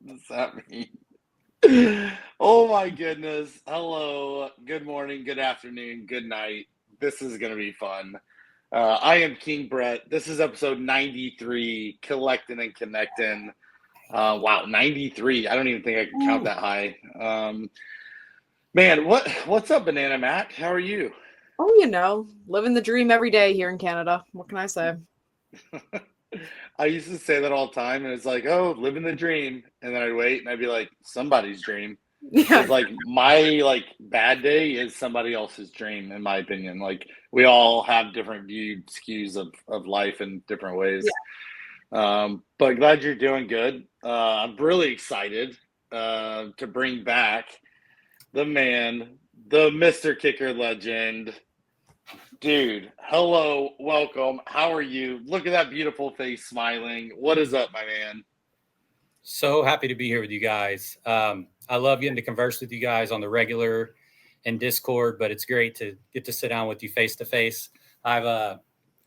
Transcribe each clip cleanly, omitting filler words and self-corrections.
does that mean? Oh my goodness. Hello, good morning, good afternoon, good night. This is going to be fun. I am KingBrett. This is episode 93, Collectin and Connectin. Wow, 93. I don't even think I can count that high. Man, what's up, BananaMac? How are you? Oh, living the dream every day here in Canada. What can I say? I used to say that all the time, and it's like, oh, living the dream. And then I'd wait, and I'd be like, somebody's dream. Yeah. It's like my bad day is somebody else's dream, in my opinion. Like we all have different viewed skews of life in different ways. Yeah. But glad you're doing good. I'm really excited to bring back the man, the MrKicker legend. Dude, hello, welcome. How are you? Look at that beautiful face smiling. What is up, my man? So happy to be here with you guys. I love getting to converse with you guys on the regular and Discord, but it's great to get to sit down with you face to face. I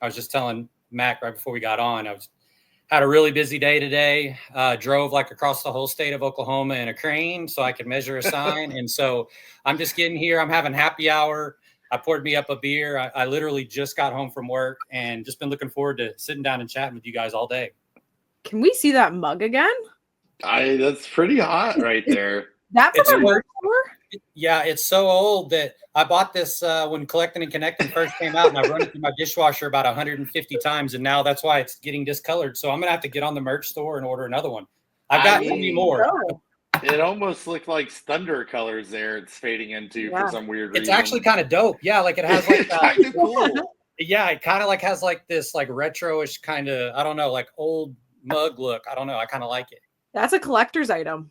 was just telling Mac right before we got on, had a really busy day today. Drove across the whole state of Oklahoma in a crane so I could measure a sign. And so I'm just getting here. I'm having happy hour. I poured me up a beer. I literally just got home from work and just been looking forward to sitting down and chatting with you guys all day. Can we see that mug again? That's pretty hot right there. That's what we're for? Yeah, it's so old that I bought this when Collectin and Connectin first came out, and I run it through my dishwasher about 150 times, and now that's why it's getting discolored. So I'm gonna have to get on the merch store and order another one. I've got many more. It almost looked like thunder colors there. It's fading into for some weird reason. It's actually kind of dope. Yeah, it has kind of cool. Yeah, it kind of has this retro-ish kind of, I don't know, old mug look. I don't know. I kind of like it. That's a collector's item.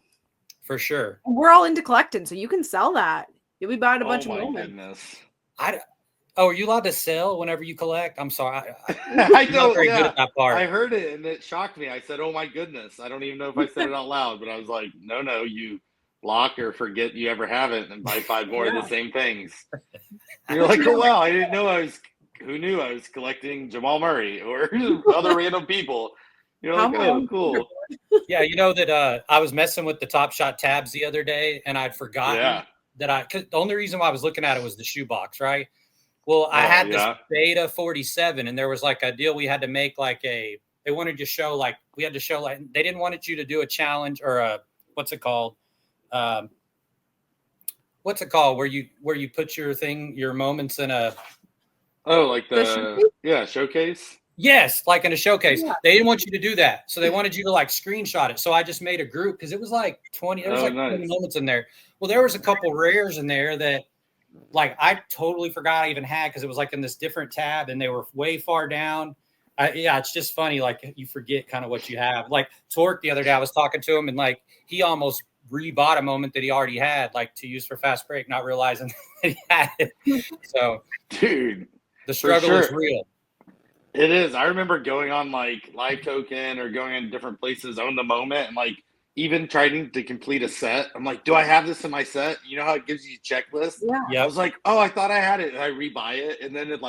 For sure. We're all into collecting, so you can sell that. You'll be buying a bunch of moments. Goodness. Are you allowed to sell whenever you collect? I'm sorry. I know. Very good at that part. I heard it and it shocked me. I said, "Oh my goodness!" I don't even know if I said it out loud, but I was like, "No, you lock or forget you ever have it and buy 5 more of the same things." You're like, "Oh wow, I didn't know I was." Who knew I was collecting Jamal Murray or other random people? You're like, "Oh, cool." Yeah, that I was messing with the TopShot tabs the other day, and I'd forgotten that cause the only reason why I was looking at it was the shoebox, right? Well, I had this Beta 47, and there was a deal we had to make they wanted to show we had to show they didn't want you to do a challenge or a what's it called where you put your moments in a showcase. Yes, in a showcase. Yeah. They didn't want you to do that. So they wanted you to screenshot it. So I just made a group because it was 20. There was 20 moments in there. Well, there was a couple rares in there that I totally forgot I even had because it was in this different tab and they were way far down. It's just funny. You forget kind of what you have. Torque the other day, I was talking to him and he almost rebought a moment that he already had to use for fast break, not realizing that he had it. So, dude, the struggle is real. It is. I remember going on Live Token or going in different places on the moment and even trying to complete a set. I'm like, do I have this in my set? You know how it gives you a checklist? Yeah. I was like, oh, I thought I had it. And I rebuy it. And then it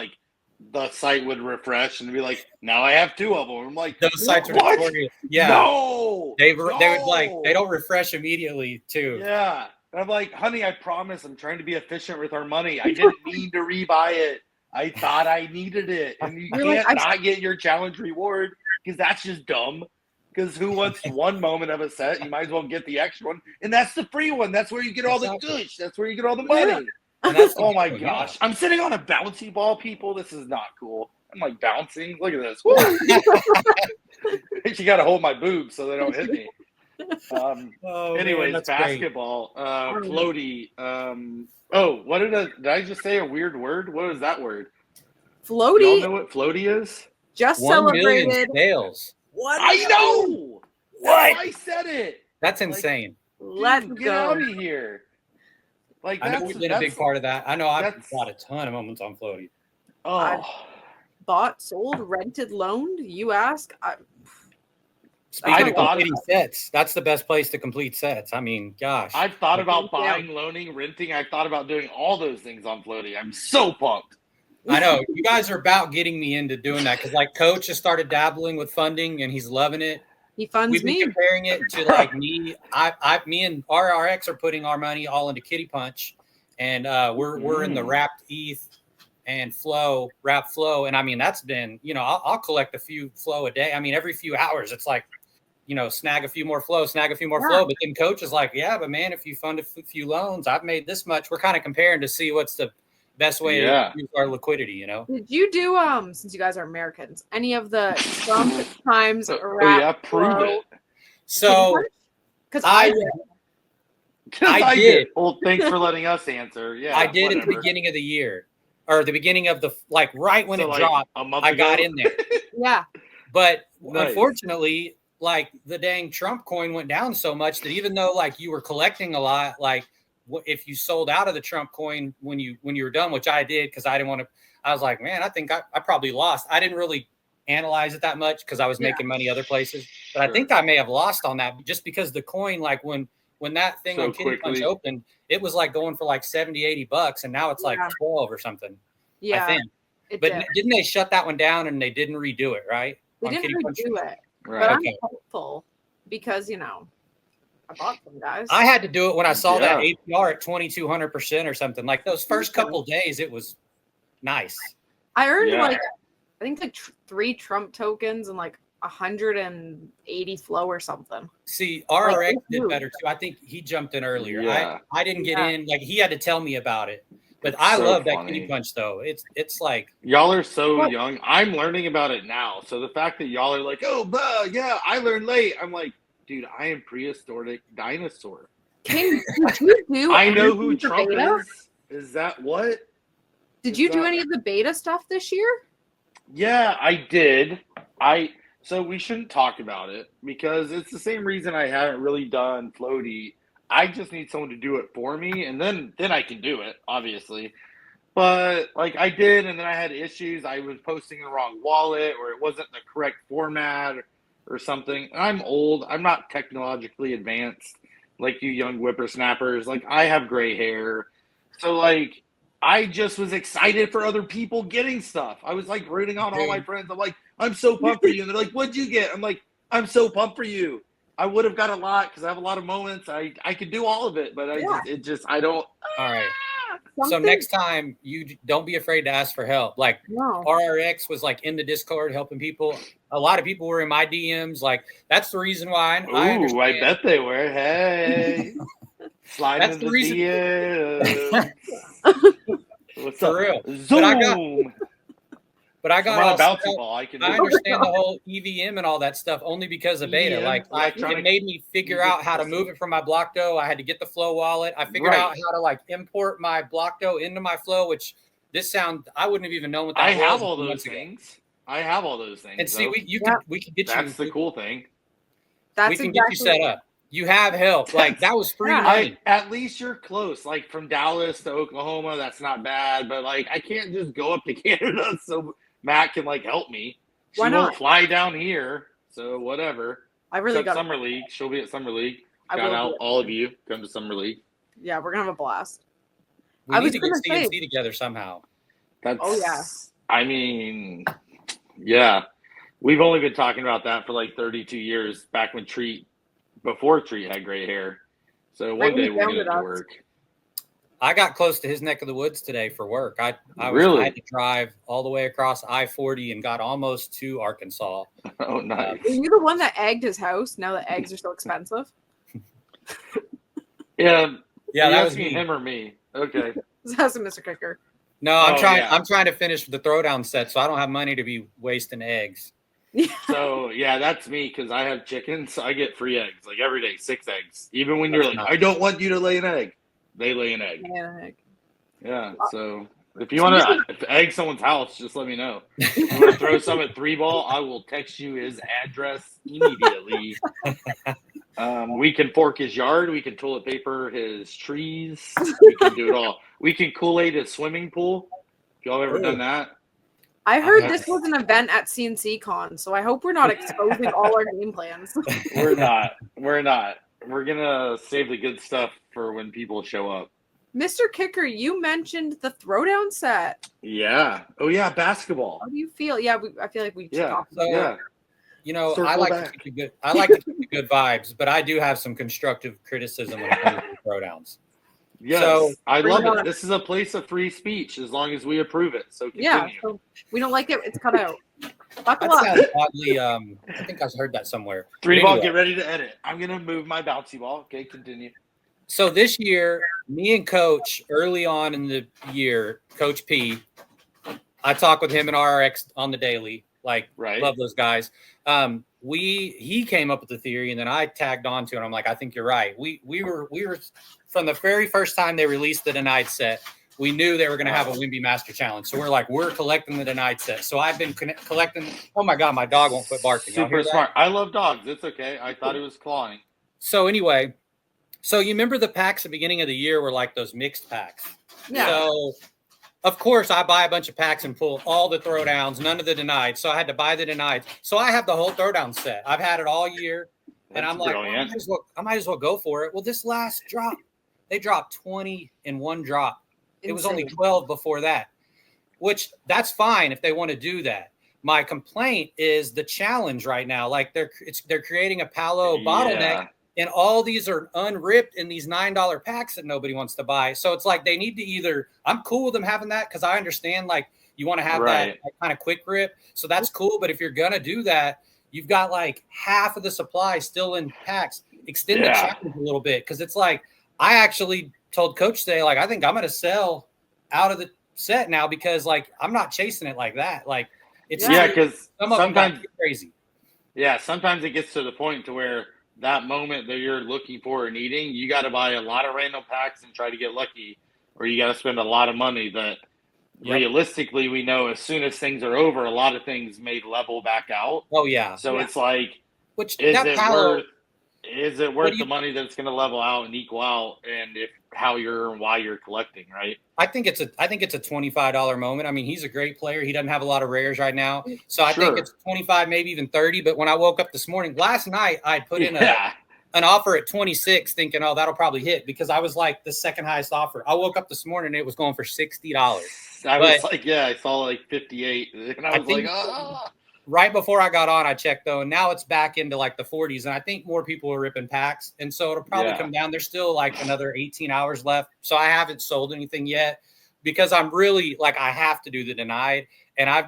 the site would refresh and be like, now I have 2 of them. I'm like, those sites are notorious. Yeah. No. They would they don't refresh immediately too. Yeah. And I'm like, honey, I promise I'm trying to be efficient with our money. I didn't mean to rebuy it. I thought I needed it. And you can't not get your challenge reward because that's just dumb. Because who wants 1 moment of a set? You might as well get the extra one. And that's the free one. That's where you get all the goods. That's where you get all the money. Oh, my gosh. I'm sitting on a bouncy ball, people. This is not cool. I'm bouncing. Look at this. You got to hold my boobs so they don't hit me. Anyways, man, basketball. Floaty. What did I just say? A weird word? What is that word? Floaty. You all know what floaty is? Just 1 celebrated. million sales. What? I know. What? I said it. That's insane. Let's get out of here. I know we've been a big part of that. I know I've bought a ton of moments on floaty. Oh. I've bought, sold, rented, loaned. You ask. Speaking of completing sets, that's the best place to complete sets. I mean, gosh. I've thought about buying, loaning, renting. I've thought about doing all those things on floaty. I'm so pumped. I know. You guys are about getting me into doing that because Coach has started dabbling with funding and he's loving it. He funds We've been me. comparing it to like me. Me and RRX are putting our money all into Kitty Punch, and we're in the wrapped ETH and wrap flow. And I mean, that's been, I'll collect a few flow a day. I mean, every few hours, it's like, snag a few more flow. But then coach is like, yeah, but man, if you fund a few loans, I've made this much. We're kind of comparing to see what's the best way to use our liquiidity, Did you do, since you guys are Americans, any of the Trump times wrap prove it. So because I did. Well, thanks for letting us answer. Yeah, I did at the beginning of the year, or the beginning of right when it dropped. I got in there. Yeah, but unfortunately, like the dang Trump coin went down so much that even though like you were collecting a lot, like if you sold out of the Trump coin when you were done, which I did because I didn't want to. I was like, man, I think I probably lost. I didn't really analyze it that much because I was making money other places, but I think I may have lost on that just because the coin, like when that thing on Kitty Punch opened, it was like going for like $70-$80, and now it's like 12 or something. Yeah, I think. But didn't they shut that one down and they didn't redo it, right? They didn't redo it, but I'm hopeful because I bought them, guys. I had to do it when I saw that APR at 2,200% or something. Like those first couple days, it was nice. I earned I think 3 Trump tokens and like 180 flow or something. See, RRX did better too. I think he jumped in earlier. Yeah. I didn't get in. Like he had to tell me about it. But I love that Kitty Punch though. It's like y'all are so young. I'm learning about it now. So the fact that y'all are like, yeah, I learned late. I'm like, dude, I am prehistoric dinosaur. Did you do? I know who Trump is. Is that what? Did you do any of the beta stuff this year? Yeah, I did. So we shouldn't talk about it because it's the same reason I haven't really done floaty. I just need someone to do it for me, and then I can do it, obviously. But like I did, and then I had issues. I was posting the wrong wallet, or it wasn't the correct format, or something. And I'm old. I'm not technologically advanced like you young whippersnappers. Like I have gray hair, so like I just was excited for other people getting stuff. I was like rooting on all my friends. I'm like, I'm so pumped for you, and they're like, what'd you get? I'm like, I'm so pumped for you. I would have got a lot because I have a lot of moments. I could do all of it, but I don't. All right. So next time, you don't be afraid to ask for help. Like RRX was like in the Discord helping people. A lot of people were in my DMs. Like that's the reason why. I bet they were. Hey, sliding in the DMs. What's for real? Zoom. But I got a bouncy ball. I understand the whole EVM and all that stuff only because of beta. It made me figure out how to move it from my Blockdo. I had to get the Flow wallet. I figured out how to like import my Blockdo into my Flow, which I wouldn't have even known what that was. I have all those things. And see, we can get you. That's the cool thing. We can get you set up. You have help. Like that was free money. At least you're close. Like from Dallas to Oklahoma, that's not bad. But like I can't just go up to Canada. So Matt can like help me. She won't fly down here, so whatever. I really got Summer League. She'll be at Summer League. Shout out all of you. Come to Summer League. Yeah, we're gonna have a blast. We need to get C&C together somehow. I mean, yeah. We've only been talking about that for like 32 years. Back when before Treat had gray hair. So one day we're gonna do work. I got close to his neck of the woods today for work. I had to drive all the way across I-40 and got almost to Arkansas. Oh, nice. Were you the one that egged his house now that eggs are so expensive? Yeah, that was me. Him or me. Okay. That's a Mr. Kicker. No, I'm trying to finish the throwdown set, so I don't have money to be wasting eggs. So that's me because I have chickens. So I get free eggs like every day, 6 eggs. Even when you're like, I don't want you to lay an egg. They lay an egg. Yeah. So if you want to egg someone's house, just let me know. If you want to throw some at 3-ball, I will text you his address immediately. We can fork his yard. We can toilet paper his trees. We can do it all. We can Kool-Aid his swimming pool. If y'all ever done that? I heard this was an event at C&C Con, so I hope we're not exposing all our game plans. We're not. We're going to save the good stuff for when people show up. Mr. Kicker, you mentioned the throwdown set. Yeah. Oh, yeah, basketball. How do you feel? Yeah, I feel like we talked about it. You know, Circle I like back. to keep the good. I like to keep the good vibes, but I do have some constructive criticism when it comes to throwdowns. Yes, So, I love bring it it. on. This is a place of free speech as long as we approve it. So continue. Yeah, so we don't like it. It's cut out. Buckle that up. sounds oddly. I think I heard that somewhere. Three But ball, anyway, get ready to edit. I'm gonna move my bouncy ball. Okay, continue. so this year, me and Coach early on in the year, Coach P, I talk with him and RX on the daily. Like, Right. love those guys. He came up with the theory, and then I tagged on to it. I'm like, I think you're right. We were from the very first time they released the denied set, we knew they were going to have a Wimby Master Challenge. So we're collecting the denied set. So I've been collecting. Oh my God, my dog won't quit barking. Y'all hear Super that? smart. I love dogs. It's okay. I thought it was clawing. So anyway, so you remember the packs at the beginning of the year were like those mixed packs. Yeah. So of course I buy a bunch of packs and pull all the throwdowns, none of the denied. So I had to buy the denied. So I have the whole throwdown set. I've had it all year. And That's I'm like, brilliant. well, I might as well go for it. Well, this last drop, they dropped 20 in one drop. It was only Insane. 12 before that, which that's fine if they want to do that. My complaint is the challenge right now. Like they're creating a Palo bottleneck, Yeah. and all these are unripped in these $9 packs that nobody wants to buy. So it's like they need to either. I'm cool with them having that because I understand like you want to have that kind of quick rip. So that's cool. But if you're gonna do that, you've got like half of the supply still in packs. Extend the challenge a little bit because it's like I actually told Coach today, like I think I'm gonna sell out of the set now because like I'm not chasing it like that. Like it's because some of them sometimes got crazy. Yeah, sometimes it gets to the point to where that moment that you're looking for or needing, you got to buy a lot of random packs and try to get lucky, or you got to spend a lot of money that realistically we know as soon as things are over, a lot of things may level back out. Oh yeah. So it's like, which is that it worth the money that it's going to level out and equal out, and if how you're and why you're collecting, right? I think it's a $25 moment. I mean, he's a great player. He doesn't have a lot of rares right now, so I think it's 25, maybe even 30. But when I woke up this morning, last night, I put in an offer at 26, thinking, oh, that'll probably hit because I was like the second highest offer. I woke up this morning and it was going for $60. I was like, I saw like 58, and I was like, Right before I got on, I checked though, and now it's back into like the 40s. And I think more people are ripping packs. And so it'll probably come down. There's still like another 18 hours left. So I haven't sold anything yet because I'm really like, I have to do the denied. And I've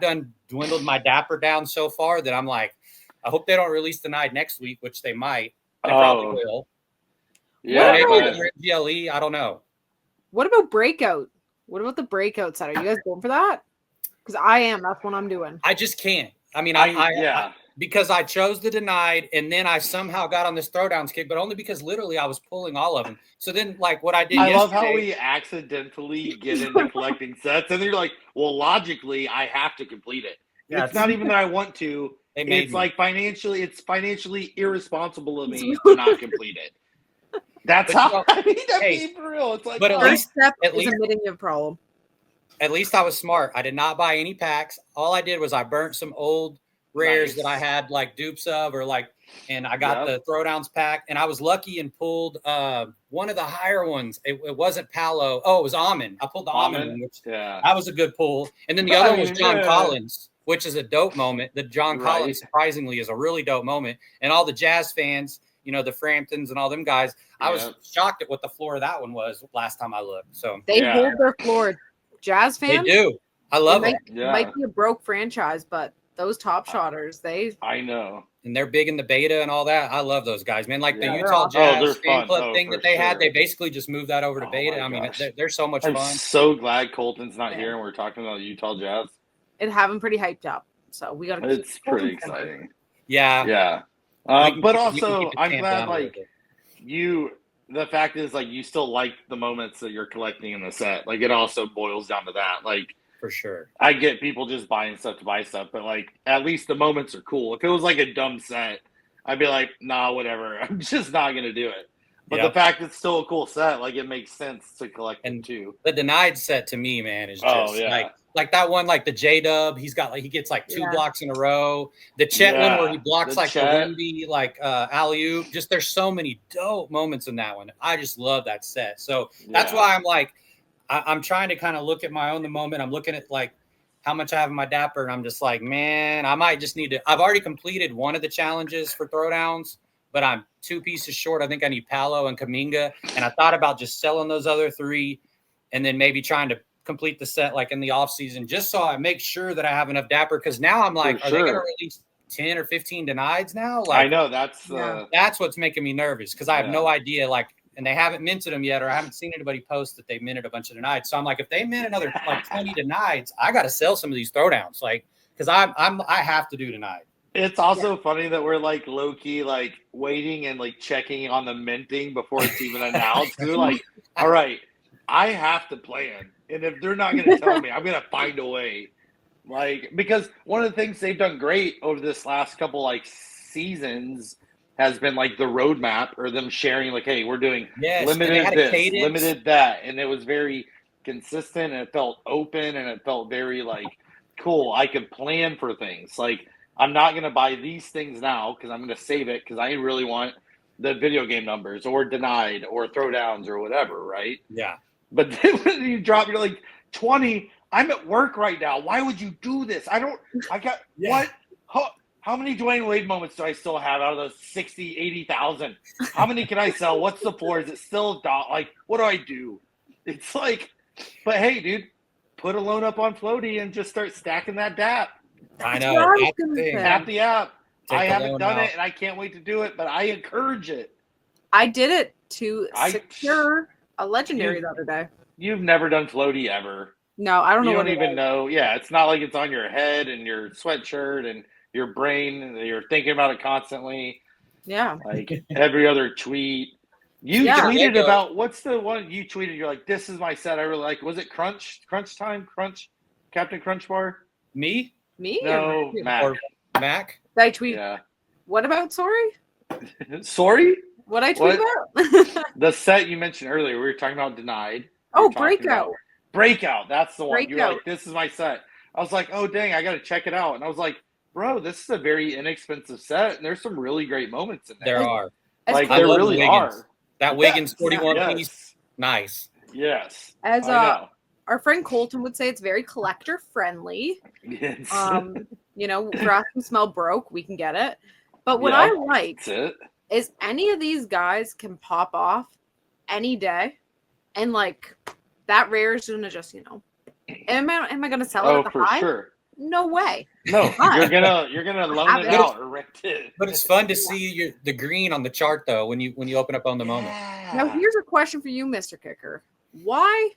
dwindled my dapper down so far that I'm like, I hope they don't release denied next week, which they might. They probably will. Yeah. Or maybe another GLE. I don't know. What about breakout? What about the breakout set? Are you guys going for that? Because I am. That's what I'm doing. I just can't. I mean, because I chose the denied, and then I somehow got on this throwdowns kick, but only because literally I was pulling all of them. So then, like what I did yesterday. I love how we accidentally get into collecting sets, and then you're like, well, logically, I have to complete it. Yeah, it's not even that I want to. It's like financially irresponsible of me to not complete it. That's how I mean, that's for real. It's like, but at least admitting you have a problem. At least I was smart. I did not buy any packs. All I did was I burnt some old rares that I had like dupes of, and I got the throwdowns pack, and I was lucky and pulled one of the higher ones. It wasn't Palo. Oh, it was Almond. I pulled the Almond one, which that was a good pull. And then the other one was John Collins, which is a dope moment. The John Collins surprisingly is a really dope moment. And all the Jazz fans, you know, the Framptons and all them guys, I was shocked at what the floor of that one was last time I looked. So they hold their floor. Jazz fans, they do. I love it. It might be a broke franchise, but those top shotters, I know. And they're big in the beta and all that. I love those guys, man. Like the Utah Jazz fan club thing that they had, they basically just moved that over to beta. I mean, they're so much fun. I'm so glad Coulton's not here and we're talking about Utah Jazz. It having pretty hyped up. So we got to It's pretty exciting. Yeah. But also, I'm glad, like, the fact is, like, you still like the moments that you're collecting in the set. Like, it also boils down to that. Like, for sure. I get people just buying stuff to buy stuff, but, like, at least the moments are cool. If it was, like, a dumb set, I'd be like, nah, whatever. I'm just not going to do it. But the fact it's still a cool set, like, it makes sense to collect it, too. The denied set, to me, man, is just, like that one, like the J-Dub, he gets, like, 2 blocks in a row. The Chet one where he blocks, the Wimby, like, alley-oop. Just there's so many dope moments in that one. I just love that set. So that's why I'm, like, I'm trying to kind of look at my own the moment. I'm looking at, like, how much I have in my dapper, and I'm just like, man, I might just need to. I've already completed one of the challenges for throwdowns, but I'm 2 pieces short. I think I need Palo and Kaminga, and I thought about just selling those other 3, and then maybe trying to complete the set like in the off season, just so I make sure that I have enough dapper. Because now I'm like, are they going to release 10 or 15 denieds now? Like, I know that's what's making me nervous, because I have no idea, like, and they haven't minted them yet, or I haven't seen anybody post that they minted a bunch of denieds. So I'm like, if they mint another like 20 denieds, I got to sell some of these throwdowns, like, because I have to do denied. It's also funny that we're like low key like waiting and like checking on the minting before it's even announced. We're like, all right, I have to plan, and if they're not going to tell me, I'm going to find a way. Like, because one of the things they've done great over this last couple like seasons has been like the roadmap, or them sharing like, hey, we're doing limited this, limited that, and it was very consistent, and it felt open, and it felt very like cool. I could plan for things. Like, I'm not going to buy these things now because I'm going to save it because I really want the video game numbers or denied or throwdowns or whatever, right? Yeah. But then when you drop, you're like, 20, I'm at work right now. Why would you do this? What? How many Dwayne Wade moments do I still have out of those 60, 80,000? How many can I sell? What's the floor? Is it still like, what do I do? It's like, but hey, dude, put a loan up on Floaty and just start stacking that DAP. I know. Tap the app. I haven't done it, and I can't wait to do it, but I encourage it. I did it to secure a legendary the other day. You've never done Floaty ever. No, I don't know. You don't even know. Yeah, it's not like it's on your head and your sweatshirt and your brain, and you're thinking about it constantly. Yeah. Like every other tweet. You tweeted about, what's the one you tweeted? You're like, this is my set I really like. Was it Crunch Captain Crunch Bar? Me? No, Mac. Or Mac? Did I tweet? Yeah. What about Sorry? Sorry? What I tweet about? The set you mentioned earlier. We were talking about denied. Oh, Breakout. Breakout. That's the one. Breakout. You were like, this is my set. I was like, oh, dang, I got to check it out. And I was like, bro, this is a very inexpensive set, and there's some really great moments in there. There are. Like, there really Wiggins. are. That Wiggins 41 piece. Nice. Yes. As our friend Coulton would say, it's very collector friendly. Yes. For us who smell broke, we can get it. But what I like is any of these guys can pop off any day, and like that rare is gonna just, am I gonna sell it at the for high? Sure. No way. No, you're gonna loan it out or rent it. But it's fun to see the green on the chart though when you open up on the moment. Now here's a question for you, Mr. Kicker. Why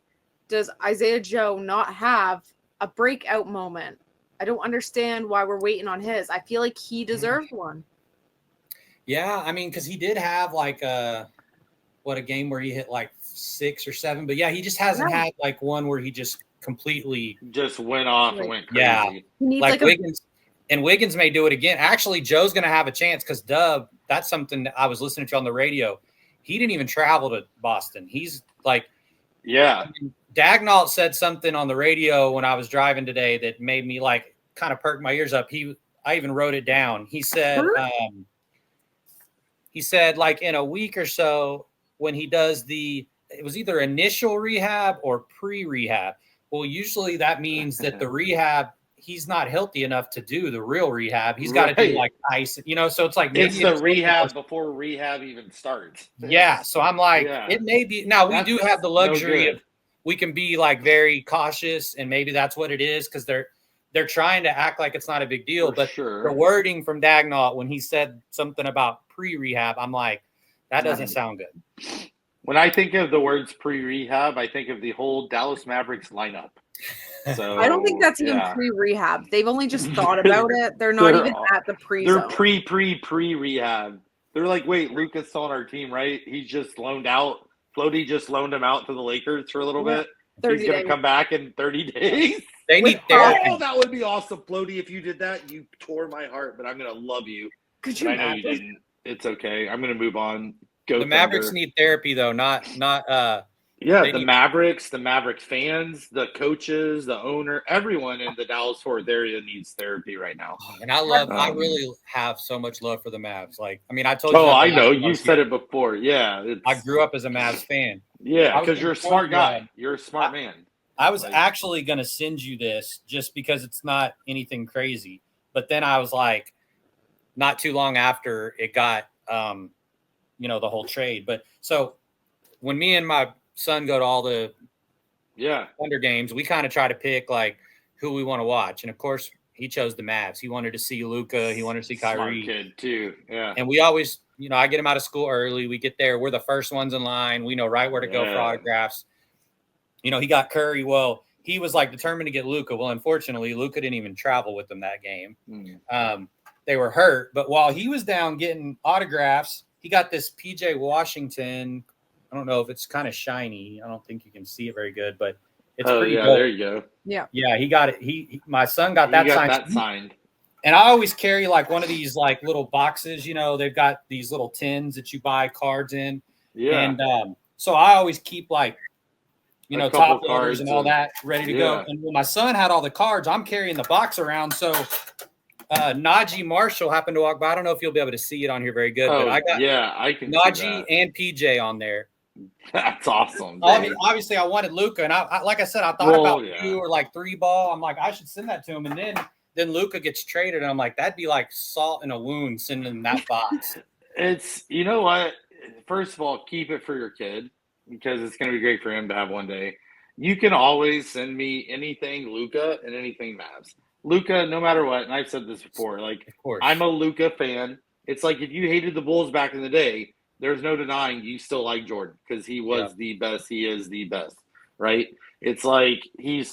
does Isaiah Joe not have a breakout moment? I don't understand why we're waiting on his. I feel like he deserved one. Yeah, I mean, because he did have like a game where he hit like 6 or 7, but he just hasn't had like one where he just completely went off and went crazy. Yeah, like Wiggins, and Wiggins may do it again. Actually, Joe's going to have a chance because Dub. That's something that I was listening to on the radio. He didn't even travel to Boston. He's like, Dagnall said something on the radio when I was driving today that made me like kind of perk my ears up. I even wrote it down. He said, like in a week or so when he does it was either initial rehab or pre-rehab. Well, usually that means that the rehab, he's not healthy enough to do the real rehab. He's got to do like ice, so it's like it's the rehab before rehab even starts. Yeah. So I'm like, it may be. Now we do have the luxury of we can be like very cautious, and maybe that's what it is because they're trying to act like it's not a big deal. But the wording from Dagnall when he said something about pre-rehab, I'm like, that doesn't sound good. When I think of the words pre-rehab, I think of the whole Dallas Mavericks lineup. So I don't think that's even pre-rehab. They've only just thought about it. They're not even at the pre-zone. They're pre-rehab. They're like, wait, Luka's still on our team, right? He's just loaned out. Floaty just loaned him out to the Lakers for a little bit. He's going to come back in 30 days. They need therapy. Oh, that would be awesome, Floaty. If you did that, you tore my heart, but I'm going to love you. Could you I know you didn't. It's okay. I'm going to move on. The Mavericks need therapy, though, not. The Mavericks, the Maverick fans, the coaches, the owner, everyone in the Dallas-Fort area needs therapy right now. And I really have so much love for the Mavs. Like, I mean, I told you. Oh, I know. You said it before. Yeah. I grew up as a Mavs fan. Yeah, because you're a smart guy. You're a smart man. I was actually going to send you this just because it's not anything crazy. But then I was like, not too long after it got, you know, the whole trade. But so when me and my son go to all the Thunder games, we kind of try to pick like who we want to watch. And of course, he chose the Mavs. He wanted to see Luka. He wanted to see Kyrie. Smart kid too. Yeah. And we always, you know, I get him out of school early. We get there. We're the first ones in line. We know right where to go for autographs. You know, he got Curry. Well, he was like determined to get Luka. Well, unfortunately, Luka didn't even travel with them that game. They were hurt. But while he was down getting autographs, he got this PJ Washington. I don't know if it's kind of shiny. I don't think you can see it very good, but it's pretty dope. There you go. Yeah, he got it. My son got that signed. And I always carry like one of these like little boxes, you know, they've got these little tins that you buy cards in. Yeah. And so I always keep like, you know, top loaders and all that ready to go. And when my son had all the cards, I'm carrying the box around. So Najee Marshall happened to walk by. I don't know if you'll be able to see it on here very good, but I got I can Najee and PJ on there. That's awesome. I mean, obviously I wanted Luka, and I like I said, I thought about you or like 3-ball. I'm like, I should send that to him. And then Luka gets traded, and I'm like, that'd be like salt in a wound sending him that box. It's, you know what? First of all, keep it for your kid because it's going to be great for him to have one day. You can always send me anything Luka and anything Mavs. Luka, no matter what, and I've said this before, like, I'm a Luka fan. It's like if you hated the Bulls back in the day, there's no denying you still like Jordan because he was the best. He is the best, right? It's like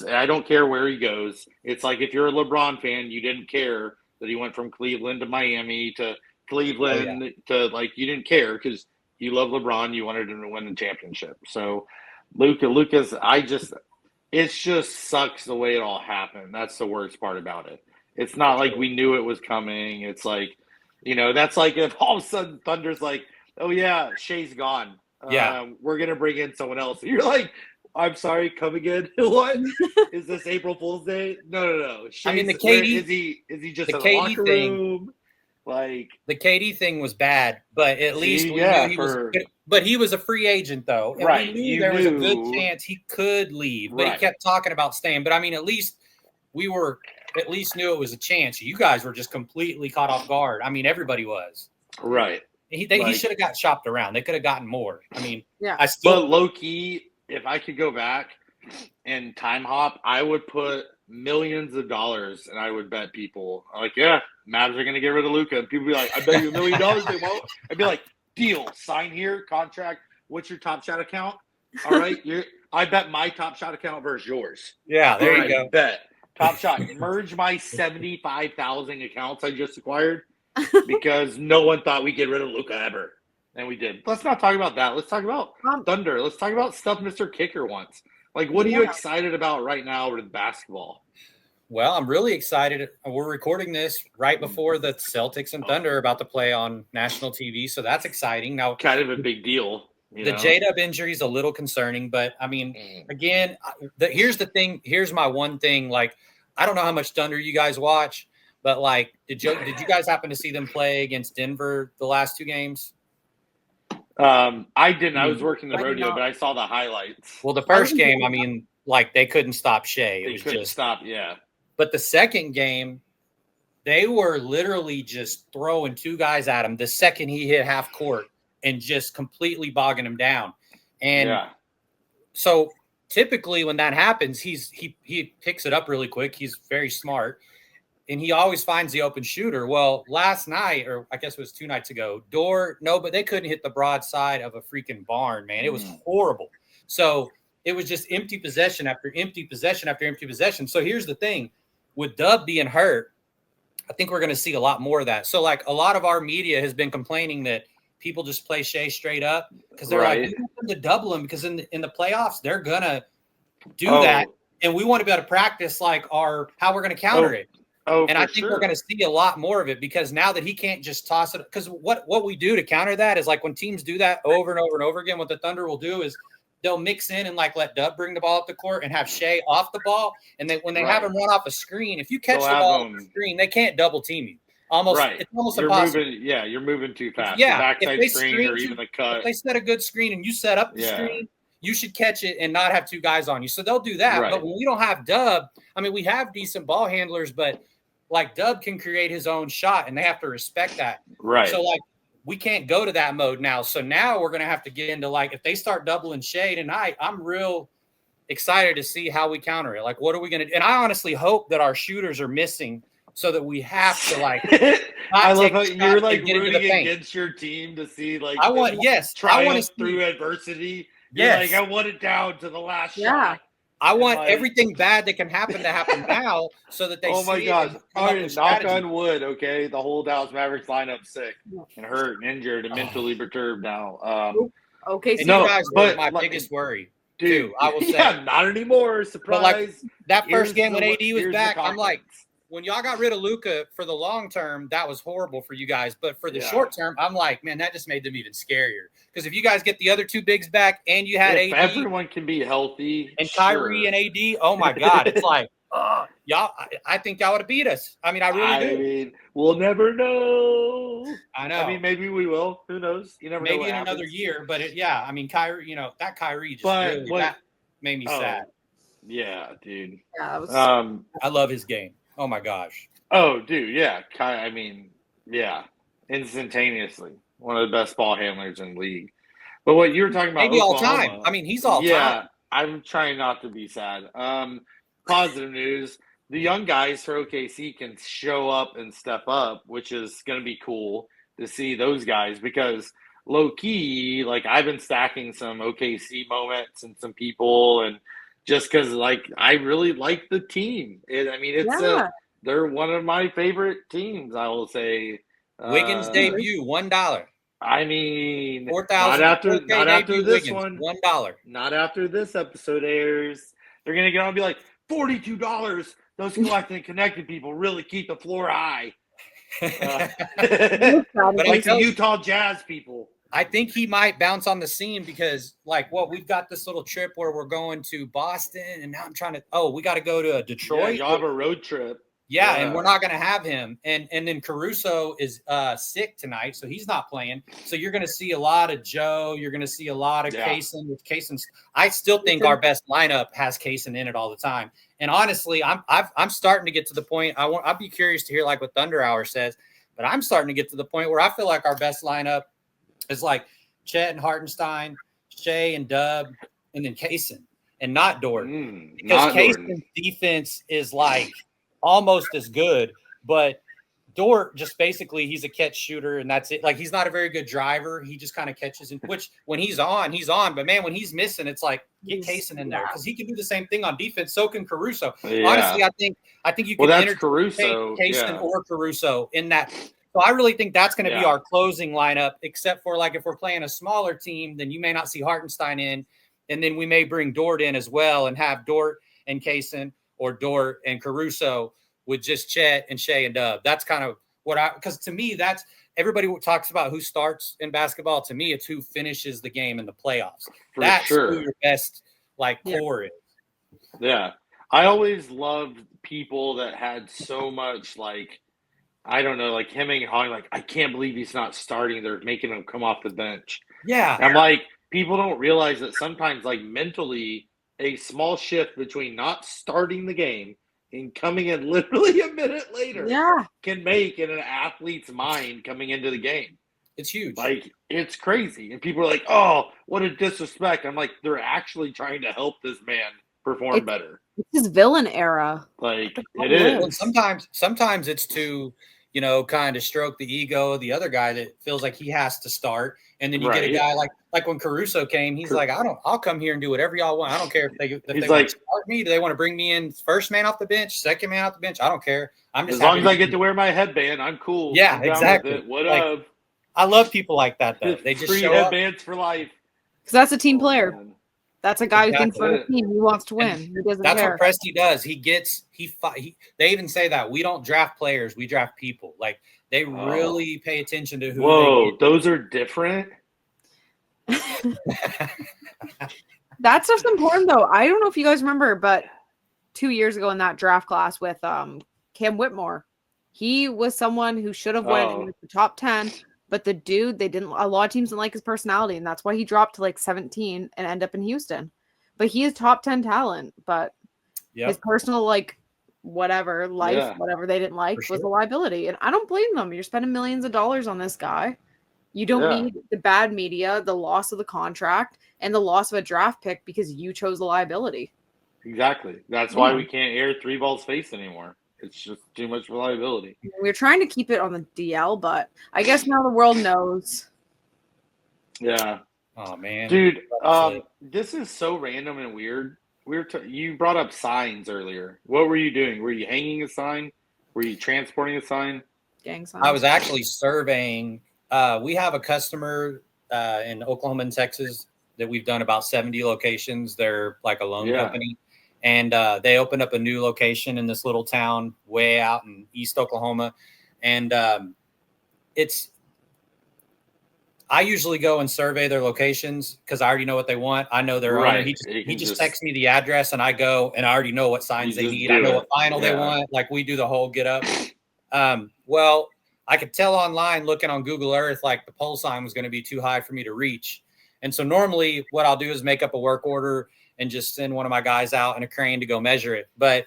I don't care where he goes. It's like if you're a LeBron fan, you didn't care that he went from Cleveland to Miami to Cleveland to like, you didn't care because you love LeBron. You wanted him to win the championship. So Luka's, it just sucks the way it all happened. That's the worst part about it. It's not like we knew it was coming. It's like, you know, that's like if all of a sudden Thunder's like, oh yeah, Shai's gone. We're gonna bring in someone else. You're like, I'm sorry, come again. What is this April Fool's Day? No. I mean, the KD is he just in the locker room? Like the KD thing was bad, but at least we knew he was. But he was a free agent though, and we knew there was a good chance he could leave. But he kept talking about staying. But I mean, at least we were knew it was a chance. You guys were just completely caught off guard. I mean, everybody was. Right. He should have got shopped around. They could have gotten more. I mean, but low key, if I could go back and time hop, I would put millions of dollars and I would bet people like, Mavs are going to get rid of Luka. And people be like, I bet you $1 million they won't. I'd be like, deal, sign here, contract. What's your TopShot account? All right. I bet my TopShot account versus yours. Yeah, there you go. Bet. TopShot, merge my 75,000 accounts I just acquired. Because no one thought we'd get rid of Luka ever. And we did. Let's not talk about that. Let's talk about Thunder. Let's talk about stuff Mr. Kicker wants. Like, what are you excited about right now with basketball? Well, I'm really excited. We're recording this right before the Celtics and Thunder are about to play on national TV. So that's exciting. Now, kind of a big deal. The J-Dub injury is a little concerning. But, I mean, again, here's the thing. Here's my one thing. Like, I don't know how much Thunder you guys watch. But, like, did you guys happen to see them play against Denver the last 2 games? I didn't. I was working the rodeo, but I saw the highlights. Well, the first game, I mean, like, they couldn't stop Shai. They couldn't stop, yeah. But the second game, they were literally just throwing 2 guys at him the second he hit half court and just completely bogging him down. And so typically when that happens, he picks it up really quick. He's very smart. And he always finds the open shooter. Well, last night, or I guess it was 2 nights ago, but they couldn't hit the broadside of a freaking barn, man. It was horrible. So it was just empty possession after empty possession after empty possession. So here's the thing. With Dub being hurt, I think we're going to see a lot more of that. So, like, a lot of our media has been complaining that people just play Shai straight up because they're like, we want them to double him because in the playoffs, they're going to do that. And we want to be able to practice, like, how we're going to counter it. And I think we're going to see a lot more of it because now that he can't just toss it, because what we do to counter that is like when teams do that over and over and over again, what the Thunder will do is they'll mix in and like let Dub bring the ball up the court and have Shai off the ball. And when they have him run off a screen, if you catch the ball off the screen, they can't double team you. It's almost impossible. You're moving too fast. Yeah, the backside screen or even the cut. If they set a good screen and you set up the screen, you should catch it and not have two guys on you. So they'll do that. Right. But when we don't have Dub, I mean, we have decent ball handlers, but like Dub can create his own shot and they have to respect that. Right. So like we can't go to that mode now. So now we're going to have to get into like, if they start doubling Shai tonight, I'm real excited to see how we counter it. Like, what are we going to do? And I honestly hope that our shooters are missing so that we have to like, I love how you're like rooting against your team to see like, I want triumph through adversity. Yes. You're like, I want it down to the last shot. I want everything bad that can happen to happen now so that they oh my gosh. All right, knock on wood, okay? The whole Dallas Mavericks lineup sick and hurt and injured and mentally perturbed now. Okay, so you guys were my biggest worry. Dude, I will say. Yeah, not anymore. Surprise. But like, that first game when AD was back, I'm like, when y'all got rid of Luka for the long term, that was horrible for you guys. But for the short term, I'm like, man, that just made them even scarier. Because if you guys get the other two bigs back and you had AD, everyone can be healthy, and Kyrie and AD, oh my God, it's like, y'all. I think y'all would have beat us. I mean, I really do. I mean, we'll never know. I know. I mean, maybe we will. Who knows? You never know. Maybe in another year, but I mean, Kyrie, that Kyrie just that made me sad. Yeah, dude. Yeah, I love his game. Oh my gosh. Oh, dude, yeah. I mean, yeah, instantaneously, one of the best ball handlers in the league. But what you were talking about, maybe all time. I mean, he's all time. Yeah, I'm trying not to be sad. Positive news: the young guys for OKC can show up and step up, which is going to be cool to see those guys because low key, like I've been stacking some OKC moments and some people and. Just because, like, I really like the team. They're one of my favorite teams, I will say. Wiggins debut, $1. I mean, 4,000. Not after this Wiggins, one. $1. Not after this episode airs. They're going to get on and be like, $42. Those Collectin Connectin people really keep the floor high. Like the Utah Jazz people. I think he might bounce on the scene because, like, we've got this little trip where we're going to Boston, and now I'm trying to. We got to go to Detroit. Yeah, y'all have a road trip. Yeah, and we're not going to have him. And then Caruso is sick tonight, so he's not playing. So you're going to see a lot of Joe. You're going to see a lot of Kaysen. With Kaysen, I still think our best lineup has Kaysen in it all the time. And honestly, I'm starting to get to the point. I'd be curious to hear like what Thunder Hour says, but I'm starting to get to the point where I feel like our best lineup. It's like Chet and Hartenstein, Shai and Dub, and then Kaysen, and not Dort. Because Kaysen's defense is like almost as good, but Dort just basically he's a catch shooter, and that's it. Like he's not a very good driver. He just kind of catches in which when he's on, he's on. But man, when he's missing, it's like get Kaysen in there because he can do the same thing on defense. So can Caruso. Yeah. Honestly, I think you can interchange Kaysen or Caruso in that. So I really think that's going to be our closing lineup, except for like if we're playing a smaller team, then you may not see Hartenstein in, and then we may bring Dort in as well and have Dort and Kaysen or Dort and Caruso with just Chet and Shai and Dub. That's kind of because to me, that's everybody talks about who starts in basketball. To me, it's who finishes the game in the playoffs. That's who your best core is. Yeah. I always loved people that had so much I don't know, like hemming and hawing, I can't believe he's not starting. They're making him come off the bench. Yeah. I'm like, people don't realize that sometimes, mentally, a small shift between not starting the game and coming in literally a minute later can make in an athlete's mind coming into the game. It's huge. It's crazy. And people are like, oh, what a disrespect. I'm like, they're actually trying to help this man perform better. It's his villain era. It is. Well, sometimes it's to kind of stroke the ego of the other guy that feels like he has to start. And then you get a guy like when Caruso came, he's like, I'll come here and do whatever y'all want. I don't care if they want to start me. Do they want to bring me in first man off the bench, second man off the bench? I don't care. I'm just as long as I get to wear my headband, I'm cool. Yeah, exactly. What up? I love people like that though. They just show headbands for life. Because that's a team player. That's a guy who thinks for the team. He wants to win. He doesn't That's care. what Presty does. They even say that we don't draft players, we draft people. They really pay attention to who. Whoa, those are different. That stuff's important though. I don't know if you guys remember, but 2 years ago in that draft class with Cam Whitmore, he was someone who should have went in the top 10, But the dude, a lot of teams didn't like his personality, and that's why he dropped to like 17 and end up in Houston. But he is top 10 talent, but his personal whatever they didn't like was a liability. And I don't blame them. You're spending millions of dollars on this guy. You don't need the bad media, the loss of the contract, and the loss of a draft pick because you chose the liability. Exactly. That's why we can't air 3-ball's face anymore. It's just too much reliability. We're trying to keep it on the DL, but I guess now the world knows. Yeah. Oh, man. Dude, this is so random and weird. You brought up signs earlier. What were you doing? Were you hanging a sign? Were you transporting a sign? Gang sign. I was actually surveying. We have a customer in Oklahoma and Texas that we've done about 70 locations. They're like a loan company. And they opened up a new location in this little town way out in East Oklahoma. And I usually go and survey their locations because I already know what they want. I know their owner. He just texts me the address and I go and I already know what signs they need. I know what vinyl they want. Like we do the whole get up. Well, I could tell online looking on Google Earth, like the pole sign was going to be too high for me to reach. And so normally what I'll do is make up a work order and just send one of my guys out in a crane to go measure it. But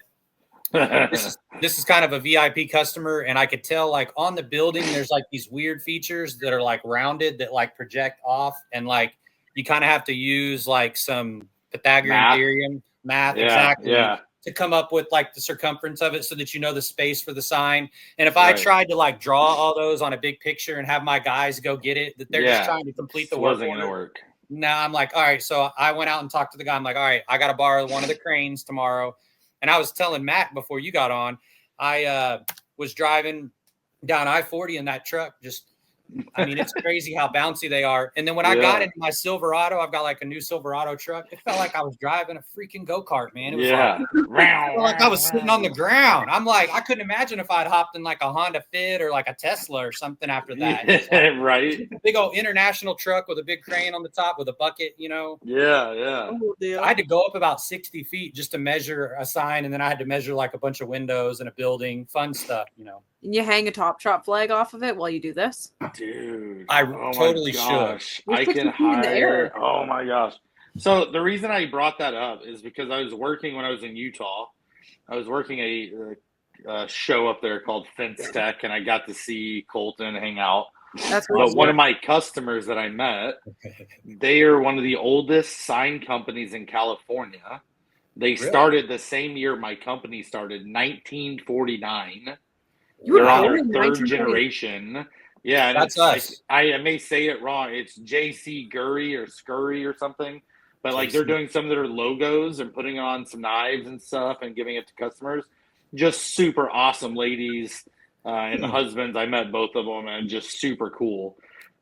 this is kind of a VIP customer. And I could tell like on the building, there's like these weird features that are like rounded that like project off. And like, you kind of have to use like some Pythagorean theorem, math, to come up with like the circumference of it so that you know the space for the sign. And if I tried to like draw all those on a big picture and have my guys go get it, that they're just trying to complete the work. Wasn't going to work. Now I'm like, all right. So I went out and talked to the guy. I'm like, all right, I got to borrow one of the cranes tomorrow. And I was telling Matt before you got on, I was driving down I-40 in that truck. It's crazy how bouncy they are. And then when I got into my Silverado, I've got like a new Silverado truck. It felt like I was driving a freaking go-kart, man. It was like I was sitting on the ground. I'm like, I couldn't imagine if I'd hopped in like a Honda Fit or like a Tesla or something after that. Like, right. Big old international truck with a big crane on the top with a bucket, you know? Yeah. I had to go up about 60 feet just to measure a sign. And then I had to measure like a bunch of windows and a building, fun stuff, you know? And you hang a TopShot flag off of it while you do this? Dude. I totally should. I can hire. Oh, my gosh. So the reason I brought that up is because I was working when I was in Utah. I was working a show up there called Fence Tech, and I got to see Coulton hang out. But one of my customers that I met, they are one of the oldest sign companies in California. They started the same year my company started, 1949. They're on their third generation. Yeah, and that's us. Like, I may say it wrong. It's J.C. Gurry or Scurry or something. But like they're doing some of their logos and putting on some knives and stuff and giving it to customers. Just super awesome ladies and the husbands. I met both of them and just super cool.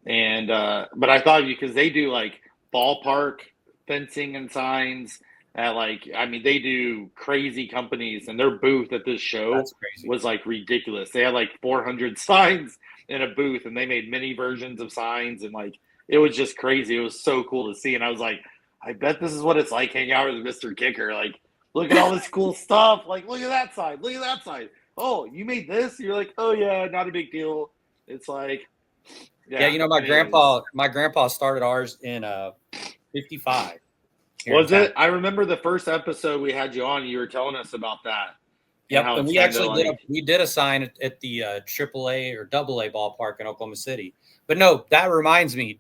And but I thought because they do like ballpark fencing and signs. They do crazy companies, and their booth at this show was like ridiculous. They had like 400 signs in a booth, and they made mini versions of signs, and like it was just crazy. It was so cool to see, and I was like, I bet this is what it's like hanging out with Mr. Kicker. Like, look at all this cool stuff. Like, look at that side. Look at that side. Oh, you made this? You're like, oh yeah, not a big deal. It's like, you know, my grandpa started ours in 55. Was it? I remember the first episode we had you on. You were telling us about that. Yep, and we actually did a sign at the AAA or AA ballpark in Oklahoma City. But no, that reminds me.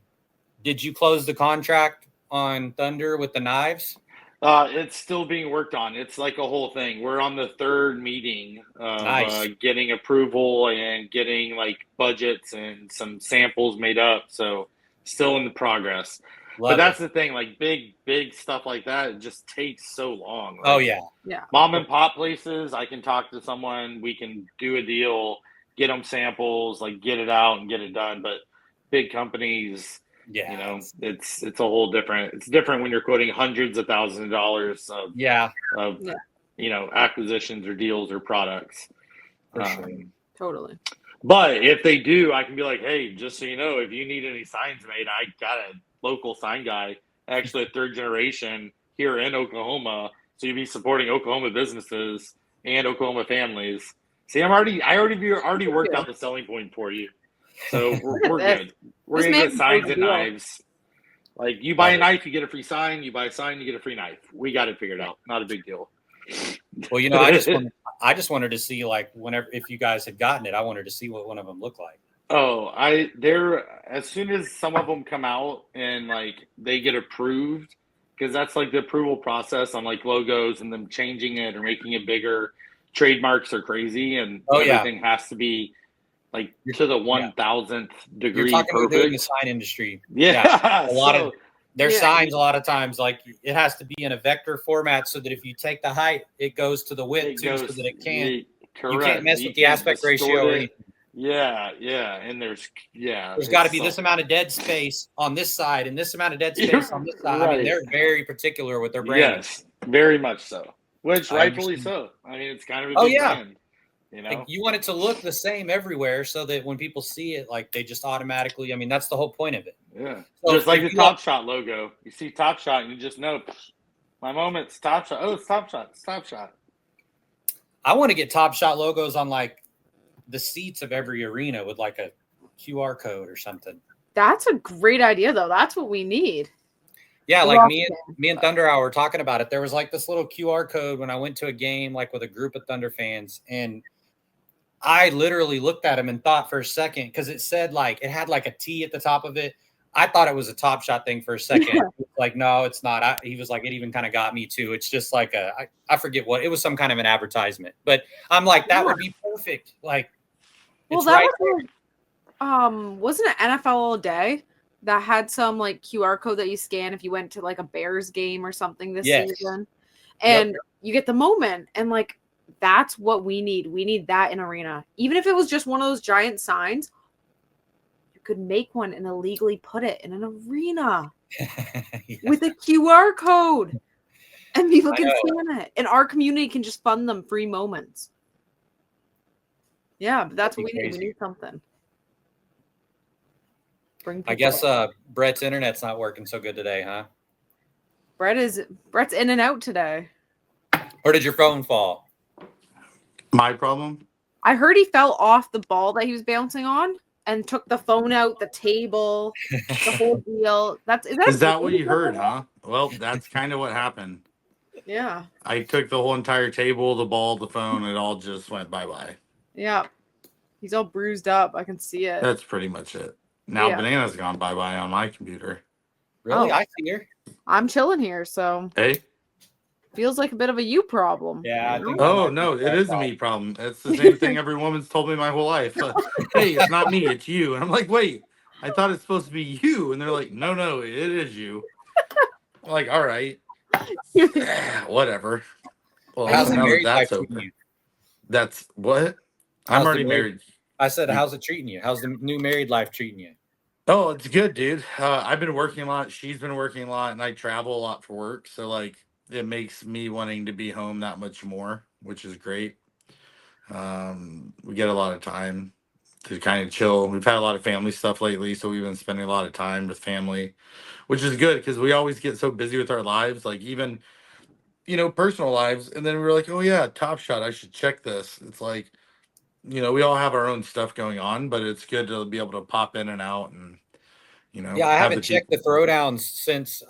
Did you close the contract on Thunder with the knives? It's still being worked on. It's like a whole thing. We're on the third meeting of getting approval and getting like budgets and some samples made up. So still in the progress. But that's the thing, like big stuff like that, it just takes so long. Like, oh, yeah. Mom and pop places, I can talk to someone, we can do a deal, get them samples, like get it out and get it done. But big companies, you know, it's a whole different. It's different when you're quoting hundreds of thousands of dollars of you know, acquisitions or deals or products. For sure. Totally. But if they do, I can be like, hey, just so you know, if you need any signs made, I got a local sign guy, actually a third generation here in Oklahoma. So you'd be supporting Oklahoma businesses and Oklahoma families. See, I already worked out the selling point for you. So we're good. We're going to get signs and knives. Like, you buy a knife, you get a free sign. You buy a sign, you get a free knife. We got it figured out. Not a big deal. Well, I just wanted to see, like, if you guys had gotten it, I wanted to see what one of them looked like. Oh, as soon as some of them come out and like they get approved, because that's like the approval process on like logos and them changing it or making it bigger. Trademarks are crazy, and everything has to be like to the 1000th degree. You're talking perfect. about in the sign industry. Yeah, a lot of their signs. A lot of times, like, it has to be in a vector format so that if you take the height, it goes to the width so that it can't. You can't mess with the aspect ratio or anything. Yeah, and there's got to be this amount of dead space on this side and this amount of dead space on this side. Right. I mean, they're very particular with their branding. Yes, very much so. Which rightfully so. I mean, it's kind of a big brand. You know, like, you want it to look the same everywhere so that when people see it, like, they just automatically. I mean, that's the whole point of it. Yeah, so just like the TopShot logo. You see TopShot, and you just know, my moment's TopShot. Oh, it's TopShot. It's TopShot. I want to get TopShot logos on like the seats of every arena with like a QR code or something. That's a great idea, though. That's what we need. Yeah, like me and Thunder Hour were talking about it. There was like this little QR code when I went to a game, like with a group of Thunder fans, and I literally looked at him and thought for a second, because it said, like, it had like a T at the top of it. I thought it was a TopShot thing for a second. Yeah. Like, no, it's not. He was like, it even kind of got me too. It's just like I forget what it was, some kind of an advertisement. But I'm like, that would be perfect. Like, well, that wasn't it NFL All Day that had some like QR code that you scan if you went to like a Bears game or something this season, and you get the moment, and like, that's what we need. We need that in arena. Even if it was just one of those giant signs, you could make one and illegally put it in an arena with a QR code, and people can scan it, and our community can just fund them free moments. Yeah, but that's what we need. We need something. I guess Brett's internet's not working so good today, huh? Brett's in and out today. Or did your phone fall? My problem? I heard he fell off the ball that he was bouncing on and took the phone out, the table, the whole deal. Is that what you heard, huh? Well, that's kind of what happened. Yeah. I took the whole entire table, the ball, the phone, it all just went bye-bye. Yeah. He's all bruised up. I can see it. That's pretty much it. Now Banana's gone bye-bye on my computer. Really? I see her. I'm chilling here, so. Hey. Feels like a bit of a you problem. Yeah. I think no, it is a me problem. It's the same thing every woman's told me my whole life. Hey, it's not me, it's you. And I'm like, wait, I thought it's supposed to be you. And they're like, no, it is you. I'm like, all right. Whatever. Well, that's over. That's what? I'm already married. I said, how's it treating you? How's the new married life treating you? Oh, it's good, dude. I've been working a lot. She's been working a lot, and I travel a lot for work. So, like, it makes me wanting to be home that much more, which is great. We get a lot of time to kind of chill. We've had a lot of family stuff lately, so we've been spending a lot of time with family, which is good because we always get so busy with our lives, like even, personal lives. And then we're like, oh, yeah, TopShot, I should check this. It's like, we all have our own stuff going on, but it's good to be able to pop in and out and, Yeah, I haven't checked the throwdowns since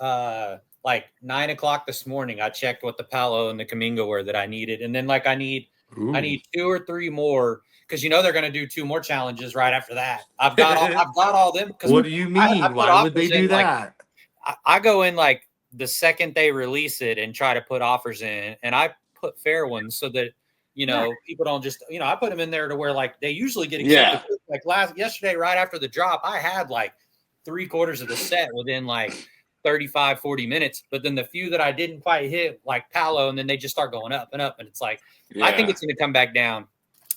like 9 o'clock this morning. I checked what the Palo and the Kaminga were that I needed. And then like I need 2 or 3 more because they're going to do 2 more challenges right after that. I've got all them. What do you mean? Why would they do that? Like, I go in like the second they release it and try to put offers in, and I put fair ones so that people don't just, I put them in there to where like they usually get accepted. Yeah. Like yesterday, right after the drop, I had like 3/4 of the set within like 35-40 minutes. But then the few that I didn't quite hit, like Palo, and then they just start going up and up. And it's like, I think it's going to come back down.